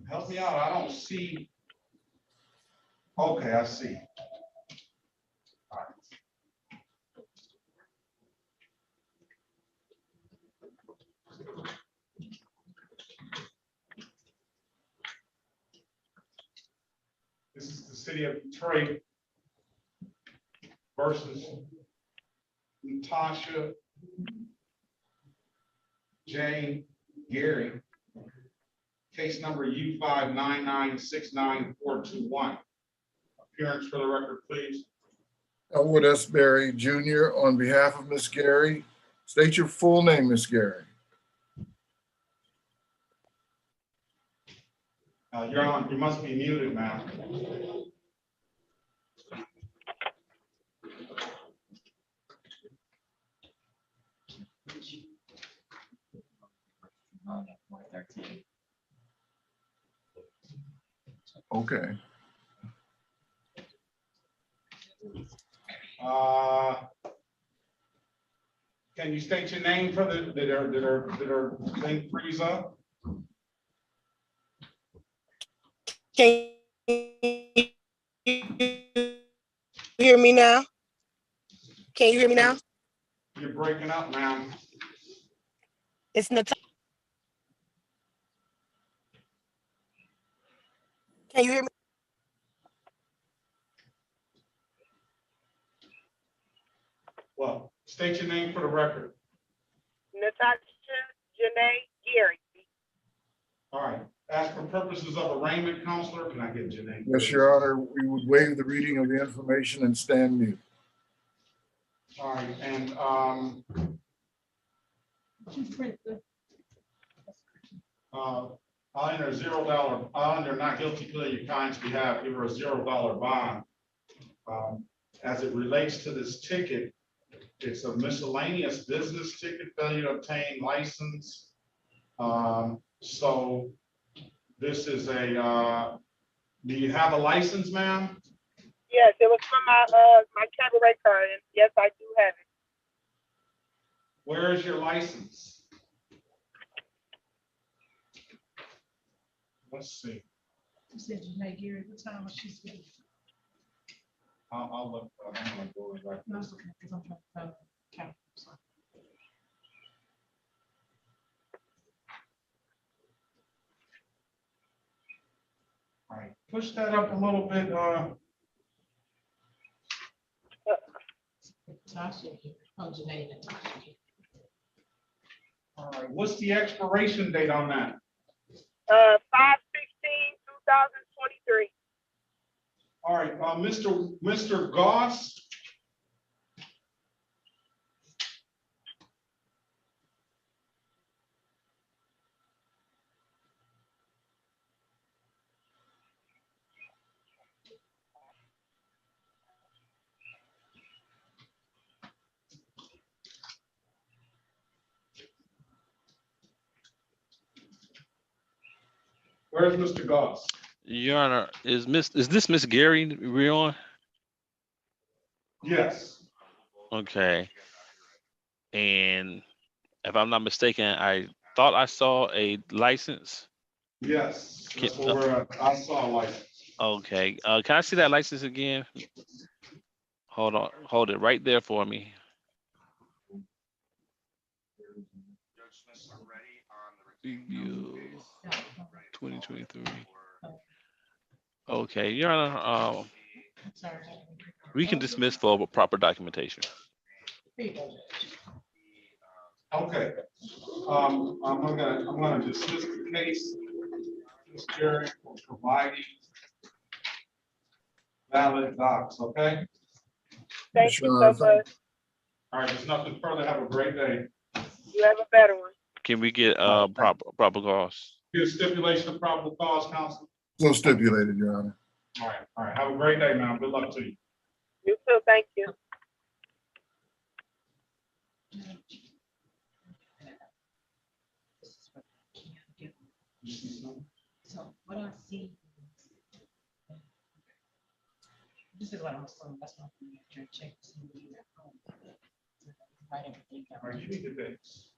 Help me out. I don't see. Okay, I see. All right. This is the city of Detroit versus Natasha J. Gary. Case number U5996941. Appearance for the record, please. Elwood S. Berry Jr. on behalf of Miss Gary. State your full name, Miss Gary. You're on. You must be muted, ma'am. Okay. Can you state your name for the did our thing freeze up? Can you hear me now? Can you hear me now? You're breaking up, ma'am. It's Natasha. Can you hear me? Well, state your name for the record. Natasha Janae Gary. All right. As for purposes of arraignment, counselor, can I get your name? Yes, Your Honor, we would waive the reading of the information and stand mute. All right, and I'll enter $0. I'll enter not guilty plea on your client's behalf, give her a $0 bond. As it relates to this ticket, it's a miscellaneous business ticket, failure to obtain license. So this is a, do you have a license, ma'am? Yes, it was from my cabaret card, and yes, I do have it. Where is your license? Let's see. You said Janae Gary, what time was she speaking? I'll look. I'm gonna go right. No, it's okay, because I'm trying to find the calendar, so. All right, push that up a little bit. Natasha, oh, Janae, Natasha. All right, what's the expiration date on that? 5/16/2023. All right, Mr. Goss. Where's Mr. Goss? Your Honor, is this Miss Gary we're on? Yes. Okay. And if I'm not mistaken, I thought I saw a license. Yes, that's where I saw a license. Okay. Can I see that license again? Hold on, hold it right there for me. Review 2023. Okay, Your Honor, we can dismiss for proper documentation. Okay. I'm gonna dismiss the case. Ms. Jerry for providing valid docs, okay? Thank you so much. All right, there's nothing further. Have a great day. You have a better one. Can we get proper cause? Get a stipulation of probable cause, counsel. So stipulated, Your Honor. All right. Have a great day, man. Good luck to you. You too, thank you. So what I see, this is what I'm saying, that's why I'm trying to check. To see what you have home. Write everything down. All right, you need the dates.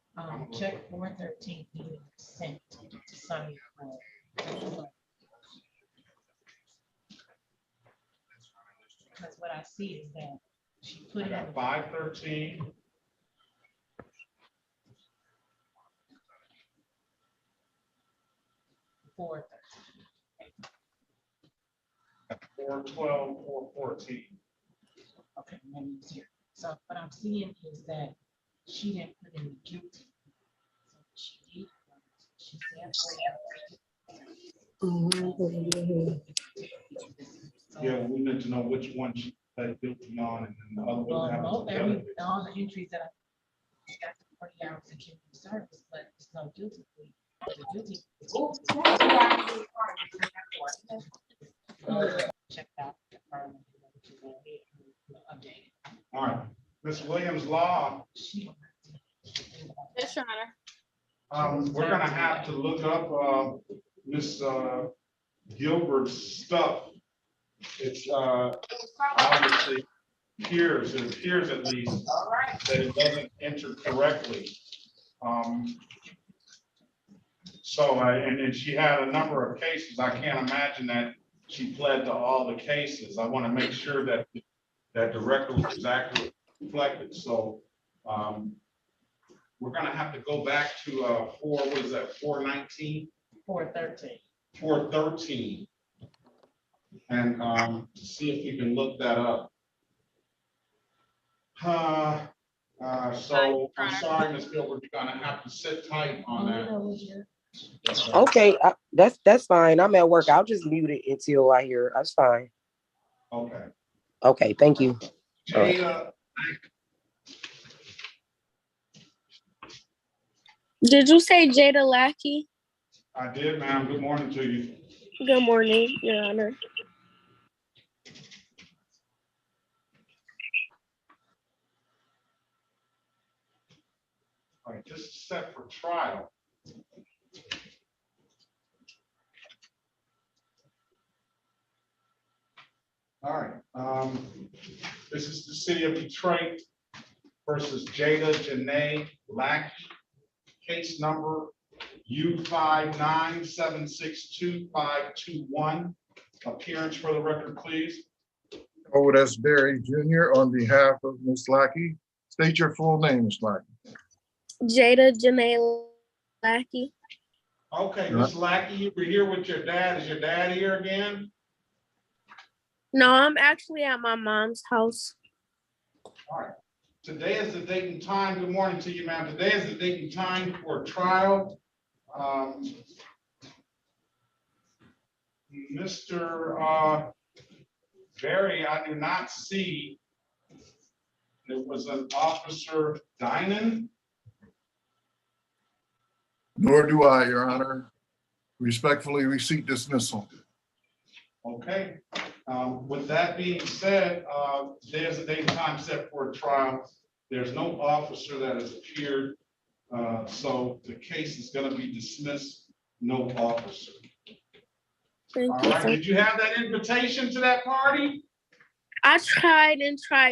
Check 413 being sent to Sunny. Because what I see is that she put I got in 513. four. 412, 414. Okay, let me see. So what I'm seeing is that she didn't put in the guilty. So she did. She said. Yeah, we need to know which one she pled guilty on, and then the other one. Well, all the entries that I got 40 hours of community service, but it's no guilty plea. The guilty. Check out. All right, Ms. Williams Law. Yes, Your Honor. We're gonna have to look up Miss Gilbert's stuff. It's obviously it appears at least that it doesn't enter correctly. And then she had a number of cases. I can't imagine that she pled to all the cases. I want to make sure that the record was exactly reflected. So we're gonna have to go back to what is that, 419? 413. 413. And see if we can look that up. So I'm sorry, Ms. Gilbert, you're gonna have to sit tight on that. Okay, that's fine. I'm at work. I'll just mute it until I hear. That's fine. Okay. Okay, thank you. Jada, Did you say Jada Lackey? I did, ma'am. Good morning to you. Good morning, Your Honor. All right, this is set for trial. All right, this is the city of Detroit versus Jada Janae Lackey, case number U59762521. Appearance for the record, please. Howard S. Berry Jr. on behalf of Ms. Lackey. State your full name, Ms. Lackey. Jada Janae Lackey. Okay, Ms. Lackey, you were here with your dad. Is your dad here again? No, I'm actually at my mom's house. All right. Today is the date and time. Good morning to you, ma'am. Today is the date and time for trial. Mr. Berry, I do not see. It was an Officer Dinan. Nor do I, Your Honor. Respectfully, we seek dismissal. Okay. With that being said, there's a date and time set for a trial. There's no officer that has appeared. So the case is going to be dismissed. No officer. Thank All you. right. Did you have that invitation to that party? I tried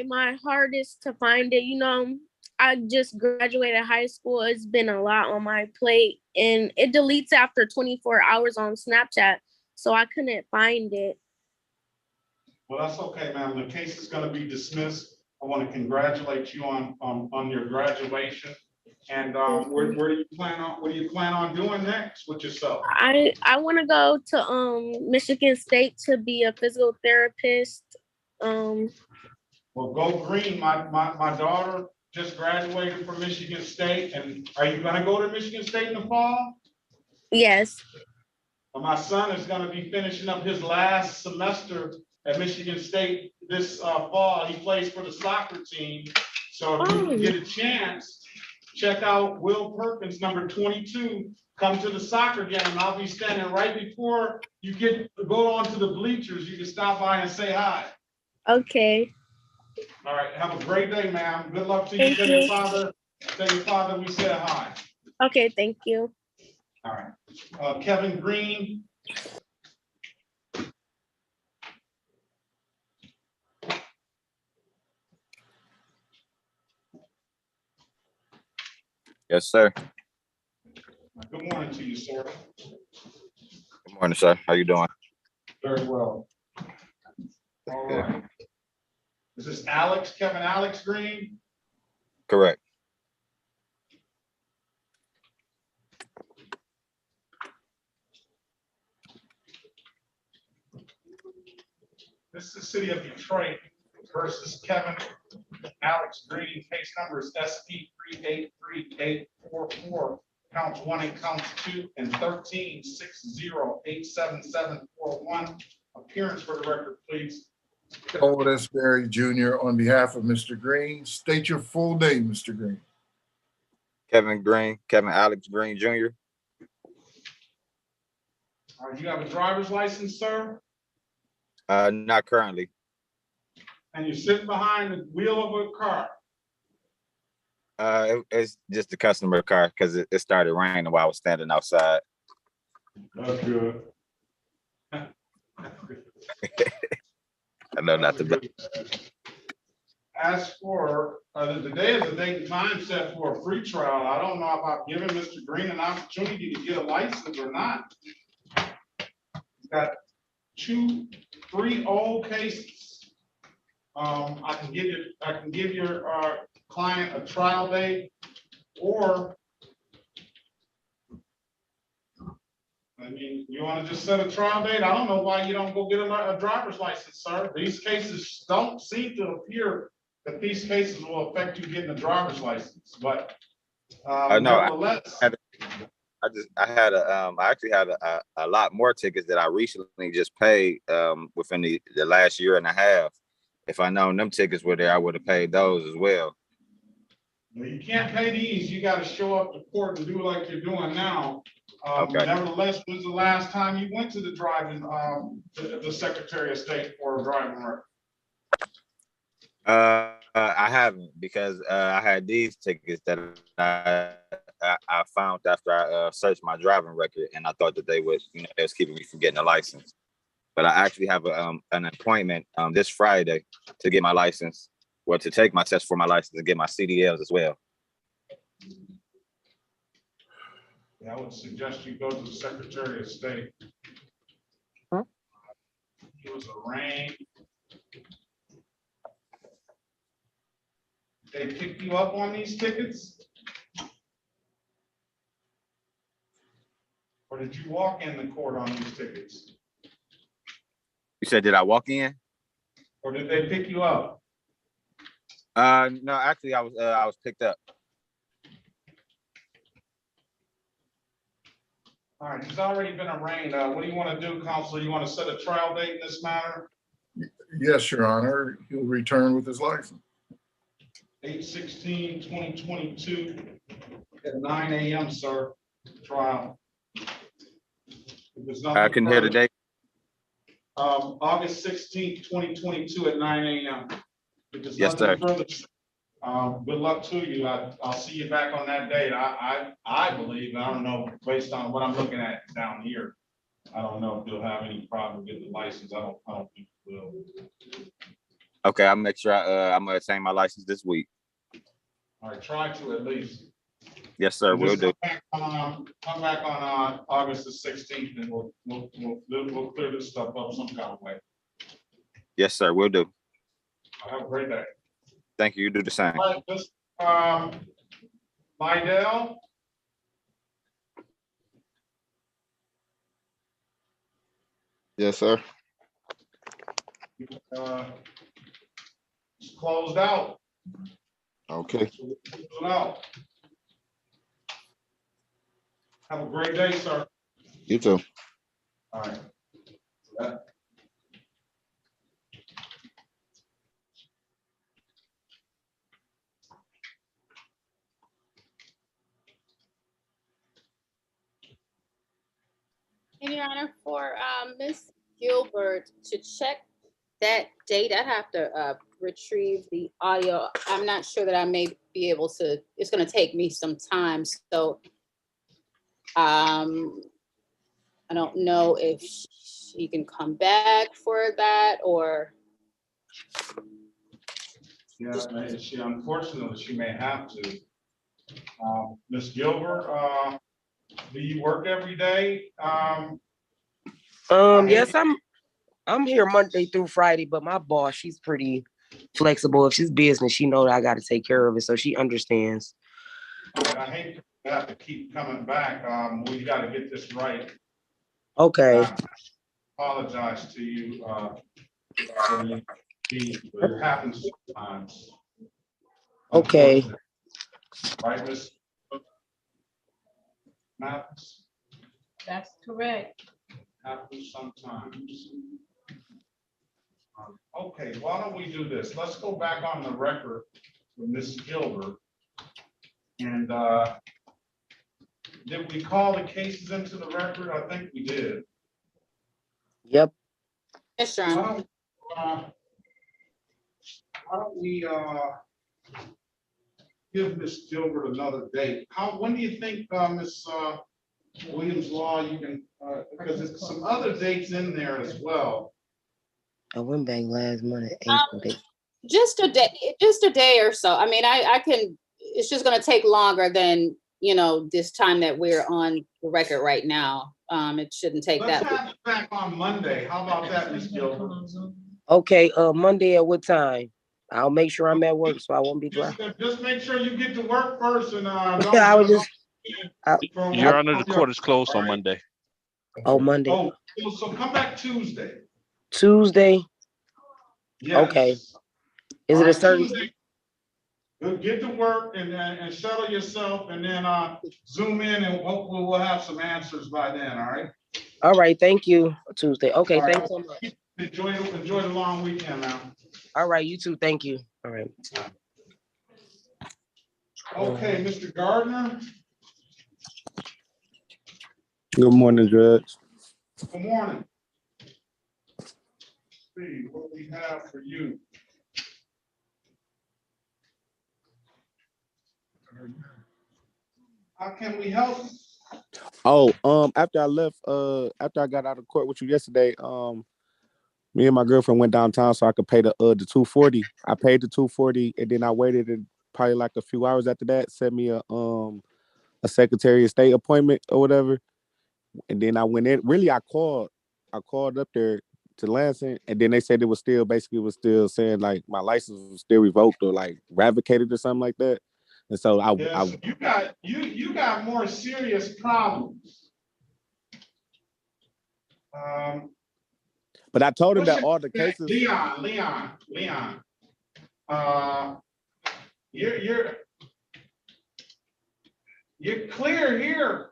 my hardest to find it. You know, I just graduated high school. It's been a lot on my plate, and it deletes after 24 hours on Snapchat, so I couldn't find it. Well, that's okay, ma'am. The case is gonna be dismissed. I want to congratulate you on your graduation. And what do you plan on doing next with yourself? I want to go to Michigan State to be a physical therapist. Well, go green. My daughter just graduated from Michigan State. And are you gonna go to Michigan State in the fall? Yes. Well, my son is gonna be finishing up his last semester at Michigan State this fall. He plays for the soccer team. So if you get a chance, check out Will Perkins, number 22. Come to the soccer game. I'll be standing right before you go onto the bleachers. You can stop by and say hi. Okay. All right. Have a great day, ma'am. Good luck to you. Thank Tell you. your father we said hi. Okay, thank you. All right. Kevin Green. Yes, sir. Good morning to you, sir. Good morning, sir. How you doing? Very well. All right. Is this Kevin Alex Green? Correct. This is the city of Detroit versus Kevin Alex Green. Case number is SP 383844. Counts 1 and counts 2 and 13-6087741. Appearance for the record, please. Howard S. Berry Jr. on behalf of Mr. Green. State your full name, Mr. Green. Kevin Alex Green Jr. All right, you have a driver's license, sir? Not currently. And you're sitting behind the wheel of a car? It's just a customer car because it started raining while I was standing outside. That's good. I know not to be. As for today is the date and time set for a free trial. I don't know about giving Mr. Green an opportunity to get a license or not. He's got 3 old cases. I can give your client a trial date, or I mean, you want to just set a trial date? I don't know why you don't go get a driver's license, sir. These cases don't seem to appear that these cases will affect you getting a driver's license, but No, nevertheless. I actually had a lot more tickets that I recently just paid within the last year and a half. If I known them tickets were there, I would have paid those as well. You can't pay these. You got to show up to court and do like you're doing now. Okay. Nevertheless, when's the last time you went to the driving, the Secretary of State for a driving record? I haven't, because I had these tickets that I found after I searched my driving record, and I thought that they was keeping me from getting a license. But I actually have an appointment this Friday to get my license, or to take my test for my license and get my CDLs as well. Yeah, I would suggest you go to the Secretary of State. It was a rain. They pick you up on these tickets? Or did you walk in the court on these tickets? You said, did I walk in? Or did they pick you up? No, actually, I was picked up. All right, it's already been arraigned. What do you want to do, Counselor? You want to set a trial date in this matter? Yes, Your Honor. He'll return with his license. 8/16/2022 at 9 a.m., sir. Trial. I can hear the date. August 16th, 2022 at 9 a.m. Yes, sir. Good luck to you. I'll see you back on that date. I believe, I don't know, based on what I'm looking at down here, I don't know if you'll have any problem getting the license. I don't think you will. Okay, I'll make sure I'm gonna obtain my license this week. All right, try to at least. Yes, sir. We'll do. Come back on August the 16th, and we'll clear this stuff up some kind of way. Yes, sir. Will do. Have a great day. Thank you. You do the same. All right, this, Lydell? Yes, sir. It's closed out. Okay. So we'll close it out. Have a great day, sir. You too. All right. Yeah. In your honor, for Miss Gilbert to check that date, I have to retrieve the audio. I'm not sure that I may be able to, it's gonna take me some time, so I don't know if she can come back for that or. Yeah, she unfortunately, she may have to. Ms. Gilbert, do you work every day? Yes, I'm here Monday through Friday, but my boss, she's pretty flexible. If she's business, she know that I got to take care of it, so she understands. I hate to have to keep coming back. We got to get this right. Okay. I apologize to you. But it happens sometimes. Okay. Right, Miss Mathis? That's correct. Happens sometimes. Okay, why don't we do this? Let's go back on the record with Miss Gilbert. And did we call the cases into the record? I think we did. Yep. Yes, John. Why don't we give Miss Gilbert another date? When do you think, Miss Williams Law, you can, because there's some other dates in there as well. I went back last month. Just a day or so. I mean, I can, it's just gonna take longer than, this time that we're on the record right now. It shouldn't take Let's that. have it back on Monday. How about that, Miss Gilbert? Okay, Monday at what time? I'll make sure I'm at work so I won't be dry. Just make sure you get to work first and don't. I was just. Your Honor, the court is closed on Monday. Oh, Monday. Oh, so come back Tuesday. Tuesday? Yes. Okay. Is it a certain? Tuesday, get to work and settle yourself and then zoom in and hopefully we'll have some answers by then, all right? All right, thank you. Tuesday. Okay, All right. thanks so much. Enjoy the long weekend now. All right, you too. Thank you. All right. Okay, Mr. Gardner. Good morning, Judge. Good morning. Let's see what we have for you. How can we help? Oh, after I left, after I got out of court with you yesterday, me and my girlfriend went downtown so I could pay the $240. I paid the $240, and then I waited probably like a few hours after that, sent me a Secretary of State appointment or whatever, and then I went in. Really, I called up there to Lansing, and then they said it was still saying like my license was still revoked or like revocated or something like that. And so So you got more serious problems. But I told him that all the cases. Leon. You're clear here.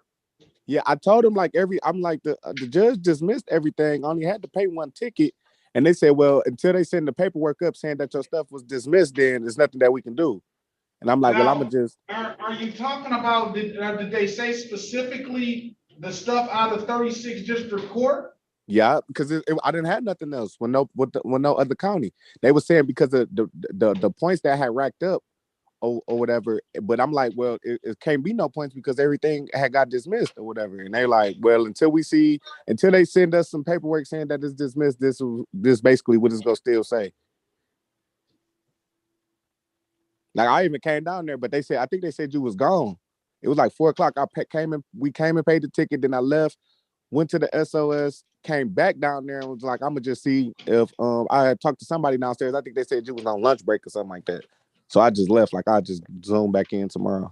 Yeah, I told him I'm like the judge dismissed everything. I only had to pay one ticket, and they said, well, until they send the paperwork up saying that your stuff was dismissed, then there's nothing that we can do. And I'm like, now, well, I'm gonna just. Are you talking about? Did they say specifically the stuff out of 36 District Court? Yeah, because I didn't have nothing else with no other county. They were saying because of the points that I had racked up or whatever. But I'm like, well, it can't be no points because everything had got dismissed or whatever. And they like, well, until they send us some paperwork saying that it's dismissed, this basically what it's gonna still say. Like I even came down there, but I think they said you was gone. It was like 4 o'clock. We came and paid the ticket, then I left. went to the SOS, came back down there and was like, I'm gonna just see if I had talked to somebody downstairs. I think they said you was on lunch break or something like that. So I just left, like I just zoom back in tomorrow.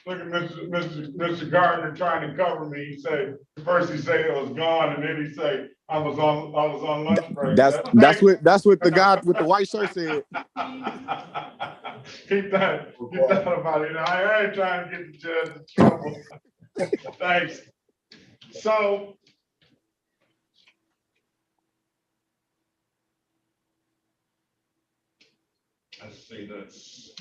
Look at Mr. Gardner trying to cover me. He said, first he said it was gone, and then he said I was on lunch break. That's what the guy with the white shirt said. Keep that about it. I ain't trying to get the judge in trouble. Thanks. So let's see this.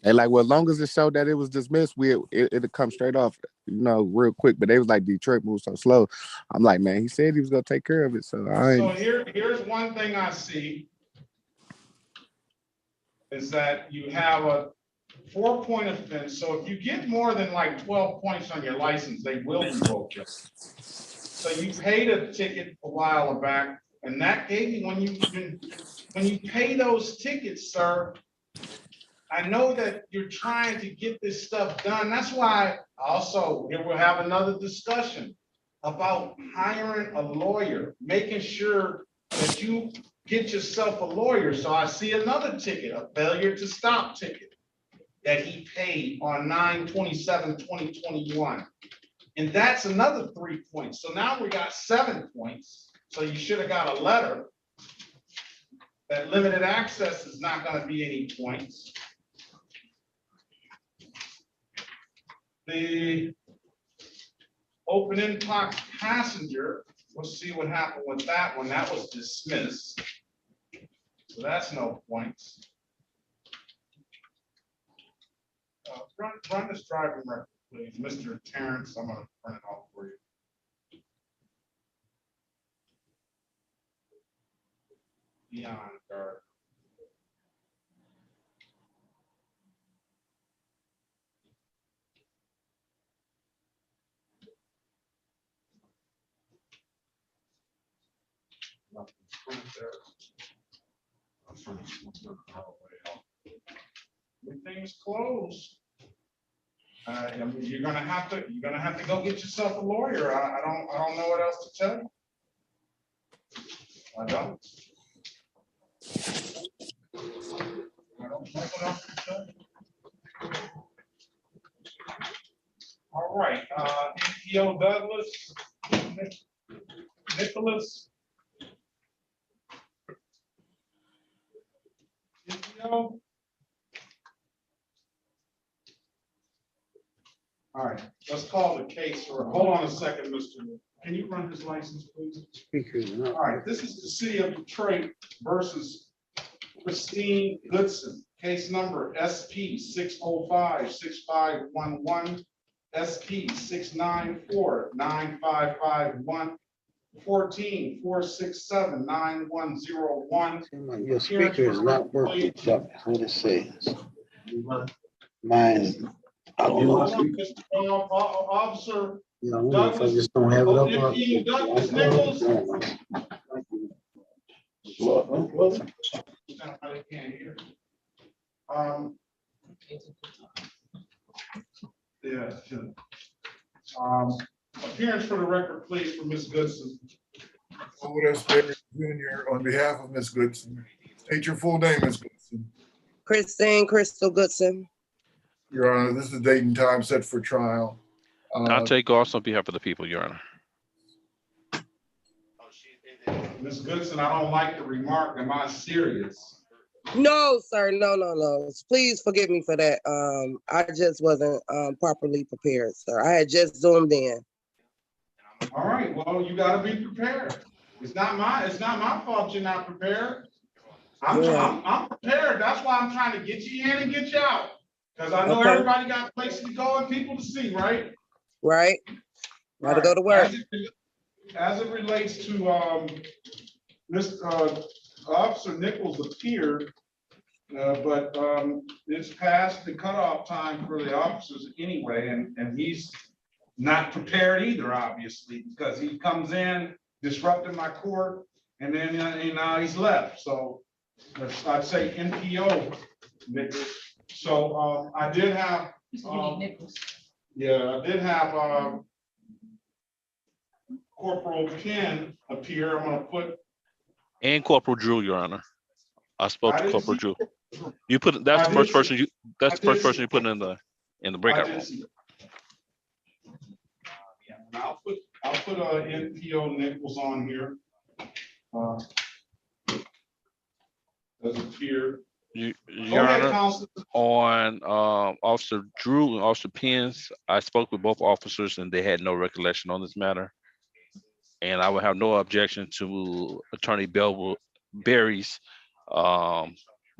And like, well, as long as it showed that it was dismissed, it'll come straight off, real quick. But they was like, Detroit moved so slow. I'm like, man, he said he was gonna take care of it. So here's one thing I see is that you have a 4-point offense. So if you get more than like 12 points on your license, they will revoke you. So you paid a ticket a while back, and that gave you when you pay those tickets, sir. I know that you're trying to get this stuff done. That's why also here we'll have another discussion about hiring a lawyer, making sure that you get yourself a lawyer. So I see another ticket, a failure to stop ticket that he paid on 9/27/2021. And that's another 3 points. So now we got 7 points. So you should have got a letter that limited access is not going to be any points. The open-end passenger, let's see what happened with that one. That was dismissed. So that's no points. Run this driving record, please. Mr. Terrence, I'm going to print it off for you. Beyond guard. Everything's closed. You're gonna have to go get yourself a lawyer. I don't know what else to tell you. I don't know what else to tell you. All right, NPO Douglas, Nicholas. NPO. All right, let's call the case. Hold on a second, Mr. Can you run his license, please? All right, this is the city of Detroit versus Christine Goodson. Case number SP 605-6511, SP 694-9551, 14-467-9101. Your speaker is not working, Chuck. That's what it says. Mine. I don't know. Officer Douglas, I just don't have it up. Douglas Nichols. Yeah. Appearance for the record, please, for Ms. Goodson. Otis Berry Jr. on behalf of Ms. Goodson. State your full name, Ms. Goodson. Christine Crystal Goodson. Your Honor, this is the date and time set for trial. I'll take also on behalf of the people, Your Honor. Ms. Goodson, I don't like the remark. Am I serious? No, sir. No. Please forgive me for that. I just wasn't properly prepared, sir. I had just zoomed in. All right. Well, you got to be prepared. It's not my fault you're not prepared. I'm prepared. That's why I'm trying to get you in and get you out. Because I know everybody got places to go and people to see, right? Right. Got to go to work. As it relates to Officer Nichols appeared, but it's past the cutoff time for the officers anyway, and he's not prepared either, obviously, because he comes in disrupting my court. And then, now he's left, so I'd say NPO, Nichols. So, I did have, yeah, I did have, Corporal Ken appear. I'm gonna put. And Corporal Drew, Your Honor. I spoke to Corporal Drew. You put I that's the did first see- person I did see- you put in the breakout room. I'll put NPO Nichols on here. Does appear. Your Honor, on Officer Drew and Officer Pence, I spoke with both officers and they had no recollection on this matter. And I would have no objection to Attorney Berry's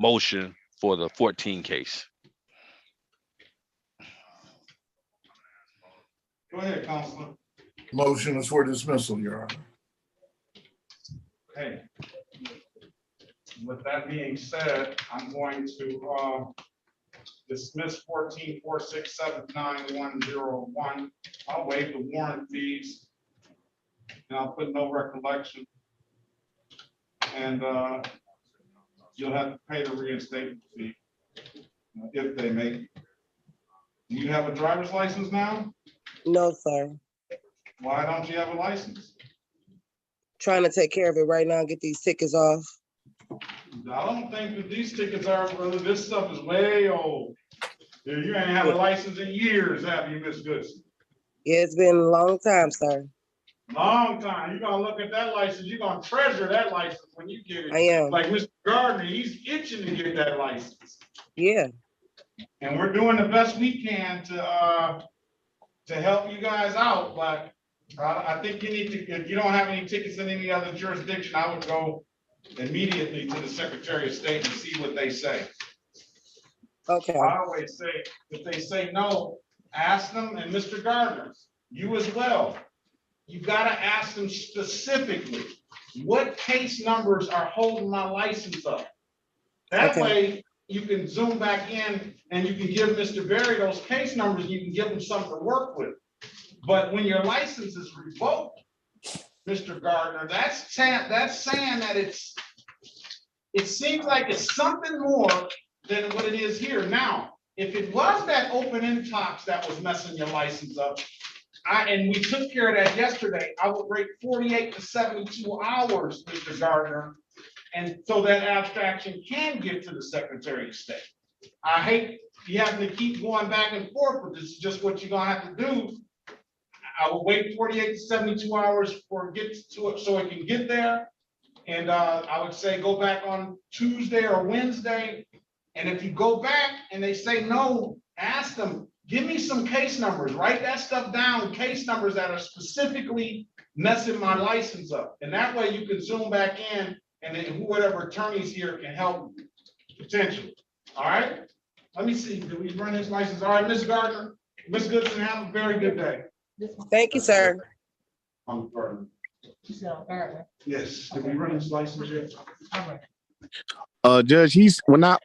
motion for the 14 case. Go ahead, Counselor. Motion is for dismissal, Your Honor. Okay. With that being said, I'm going to dismiss 14-467-9101. I'll waive the warrant fees. And I'll put no recollection. And you'll have to pay the reinstatement fee if they make it. Do you have a driver's license now? No, sir. Why don't you have a license? Trying to take care of it right now, get these tickets off. I don't think that these tickets are, brother. This stuff is way old. You ain't had a license in years, have you, Miss Goodson? Yeah, it's been a long time, sir. Long time. You're gonna look at that license. You're gonna treasure that license when you get it. I am. Like Mr. Gardner, he's itching to get that license. Yeah. And we're doing the best we can to help you guys out. But I think you need to, if you don't have any tickets in any other jurisdiction, I would go immediately to the Secretary of State and see what they say. Okay. I always say, if they say no, ask them, and Mr. Gardner, you as well. You gotta ask them specifically, what case numbers are holding my license up? That way, you can zoom back in and you can give Mr. Berry those case numbers, and you can give him something to work with. But when your license is revoked, Mr. Gardner, that's saying that it seems like it's something more than what it is here. Now, if it was that open intox that was messing your license up, and we took care of that yesterday, I would rate 48 to 72 hours, Mr. Gardner, and so that abstraction can get to the Secretary of State. I hate you having to keep going back and forth, but this is just what you're gonna have to do. I will wait 48 to 72 hours for it get to it so it can get there. And I would say go back on Tuesday or Wednesday. And if you go back and they say no, ask them, give me some case numbers, write that stuff down, case numbers that are specifically messing my license up. And that way you can zoom back in and then whatever attorneys here can help potentially. All right. Let me see. Do we run his license? All right, Ms. Gardner, Ms. Goodson, have a very good day. Thank you, sir. I'm Gardner. Gardner. Yes. Did we run his license yet? All right. Judge, when I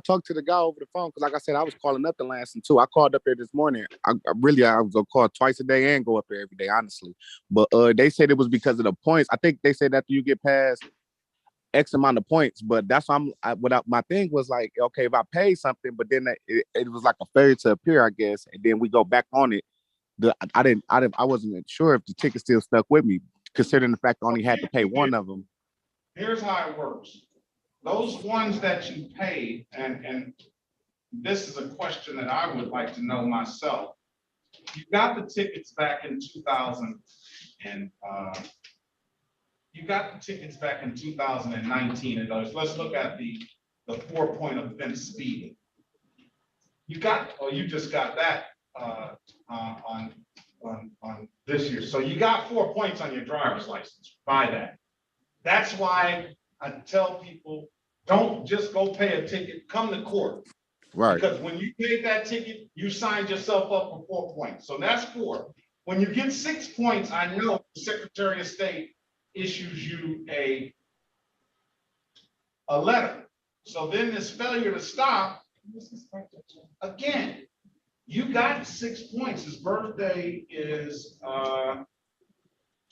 talked to the guy over the phone, because like I said, I was calling up the Lansing too. I called up there this morning. I was gonna call twice a day and go up there every day, honestly. But they said it was because of the points. I think they said after you get past X amount of points, but that's why my thing was like, okay, if I pay something, but then it was like a failure to appear, I guess, and then we go back on it. I wasn't sure if the ticket still stuck with me, considering the fact I only had to pay one of them. Here's how it works. Those ones that you paid, and this is a question that I would like to know myself. You got the tickets back in 2000 and you got the tickets back in 2019 and those. Let's look at the 4-point offense speeding. You just got that on this year. So you got 4 points on your driver's license by that. That's why I tell people, don't just go pay a ticket, come to court. Right. Because when you paid that ticket, you signed yourself up for 4 points. So that's 4. When you get 6 points, I know the Secretary of State issues you a letter. So then this failure to stop, again, you got 6 points. His birthday is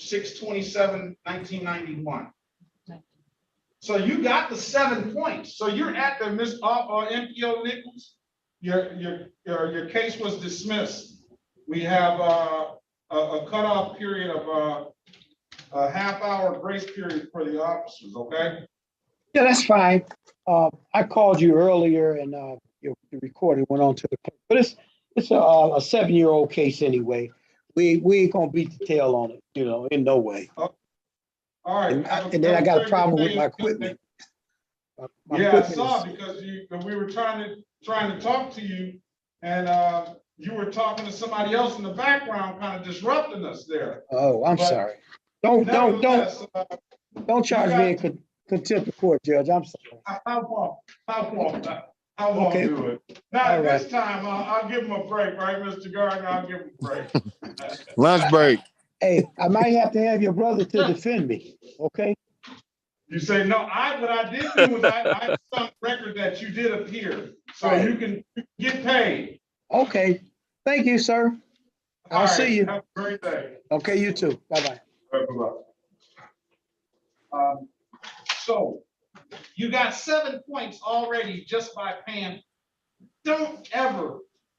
6/27/1991. So you got the 7 points. So you're at the Miss MPO Nichols. Your case was dismissed. We have a cutoff period of a half-hour grace period for the officers. Okay. Yeah, that's fine. I called you earlier and your recording went on to the clerk, but it's a 7-year-old case anyway. We ain't gonna beat the tail on it, in no way. All right. And then I got a problem with my equipment. Yeah, I saw because we were trying to talk to you, and you were talking to somebody else in the background, kind of disrupting us there. Oh, I'm sorry. Don't charge me in contempt of court, Judge. I'm sorry. I won't do it. Now this time, I'll give him a break, right, Mr. Gardner? I'll give him a break. Lunch break. Hey, I might have to have your brother to defend me, okay? You say, no, what I did do was I saw on record that you did appear, so you can get paid. Okay, thank you, sir. I'll see you. Have a great day. Okay, you too. Bye-bye. Bye-bye. So you got 7 points already just by paying. Don't ever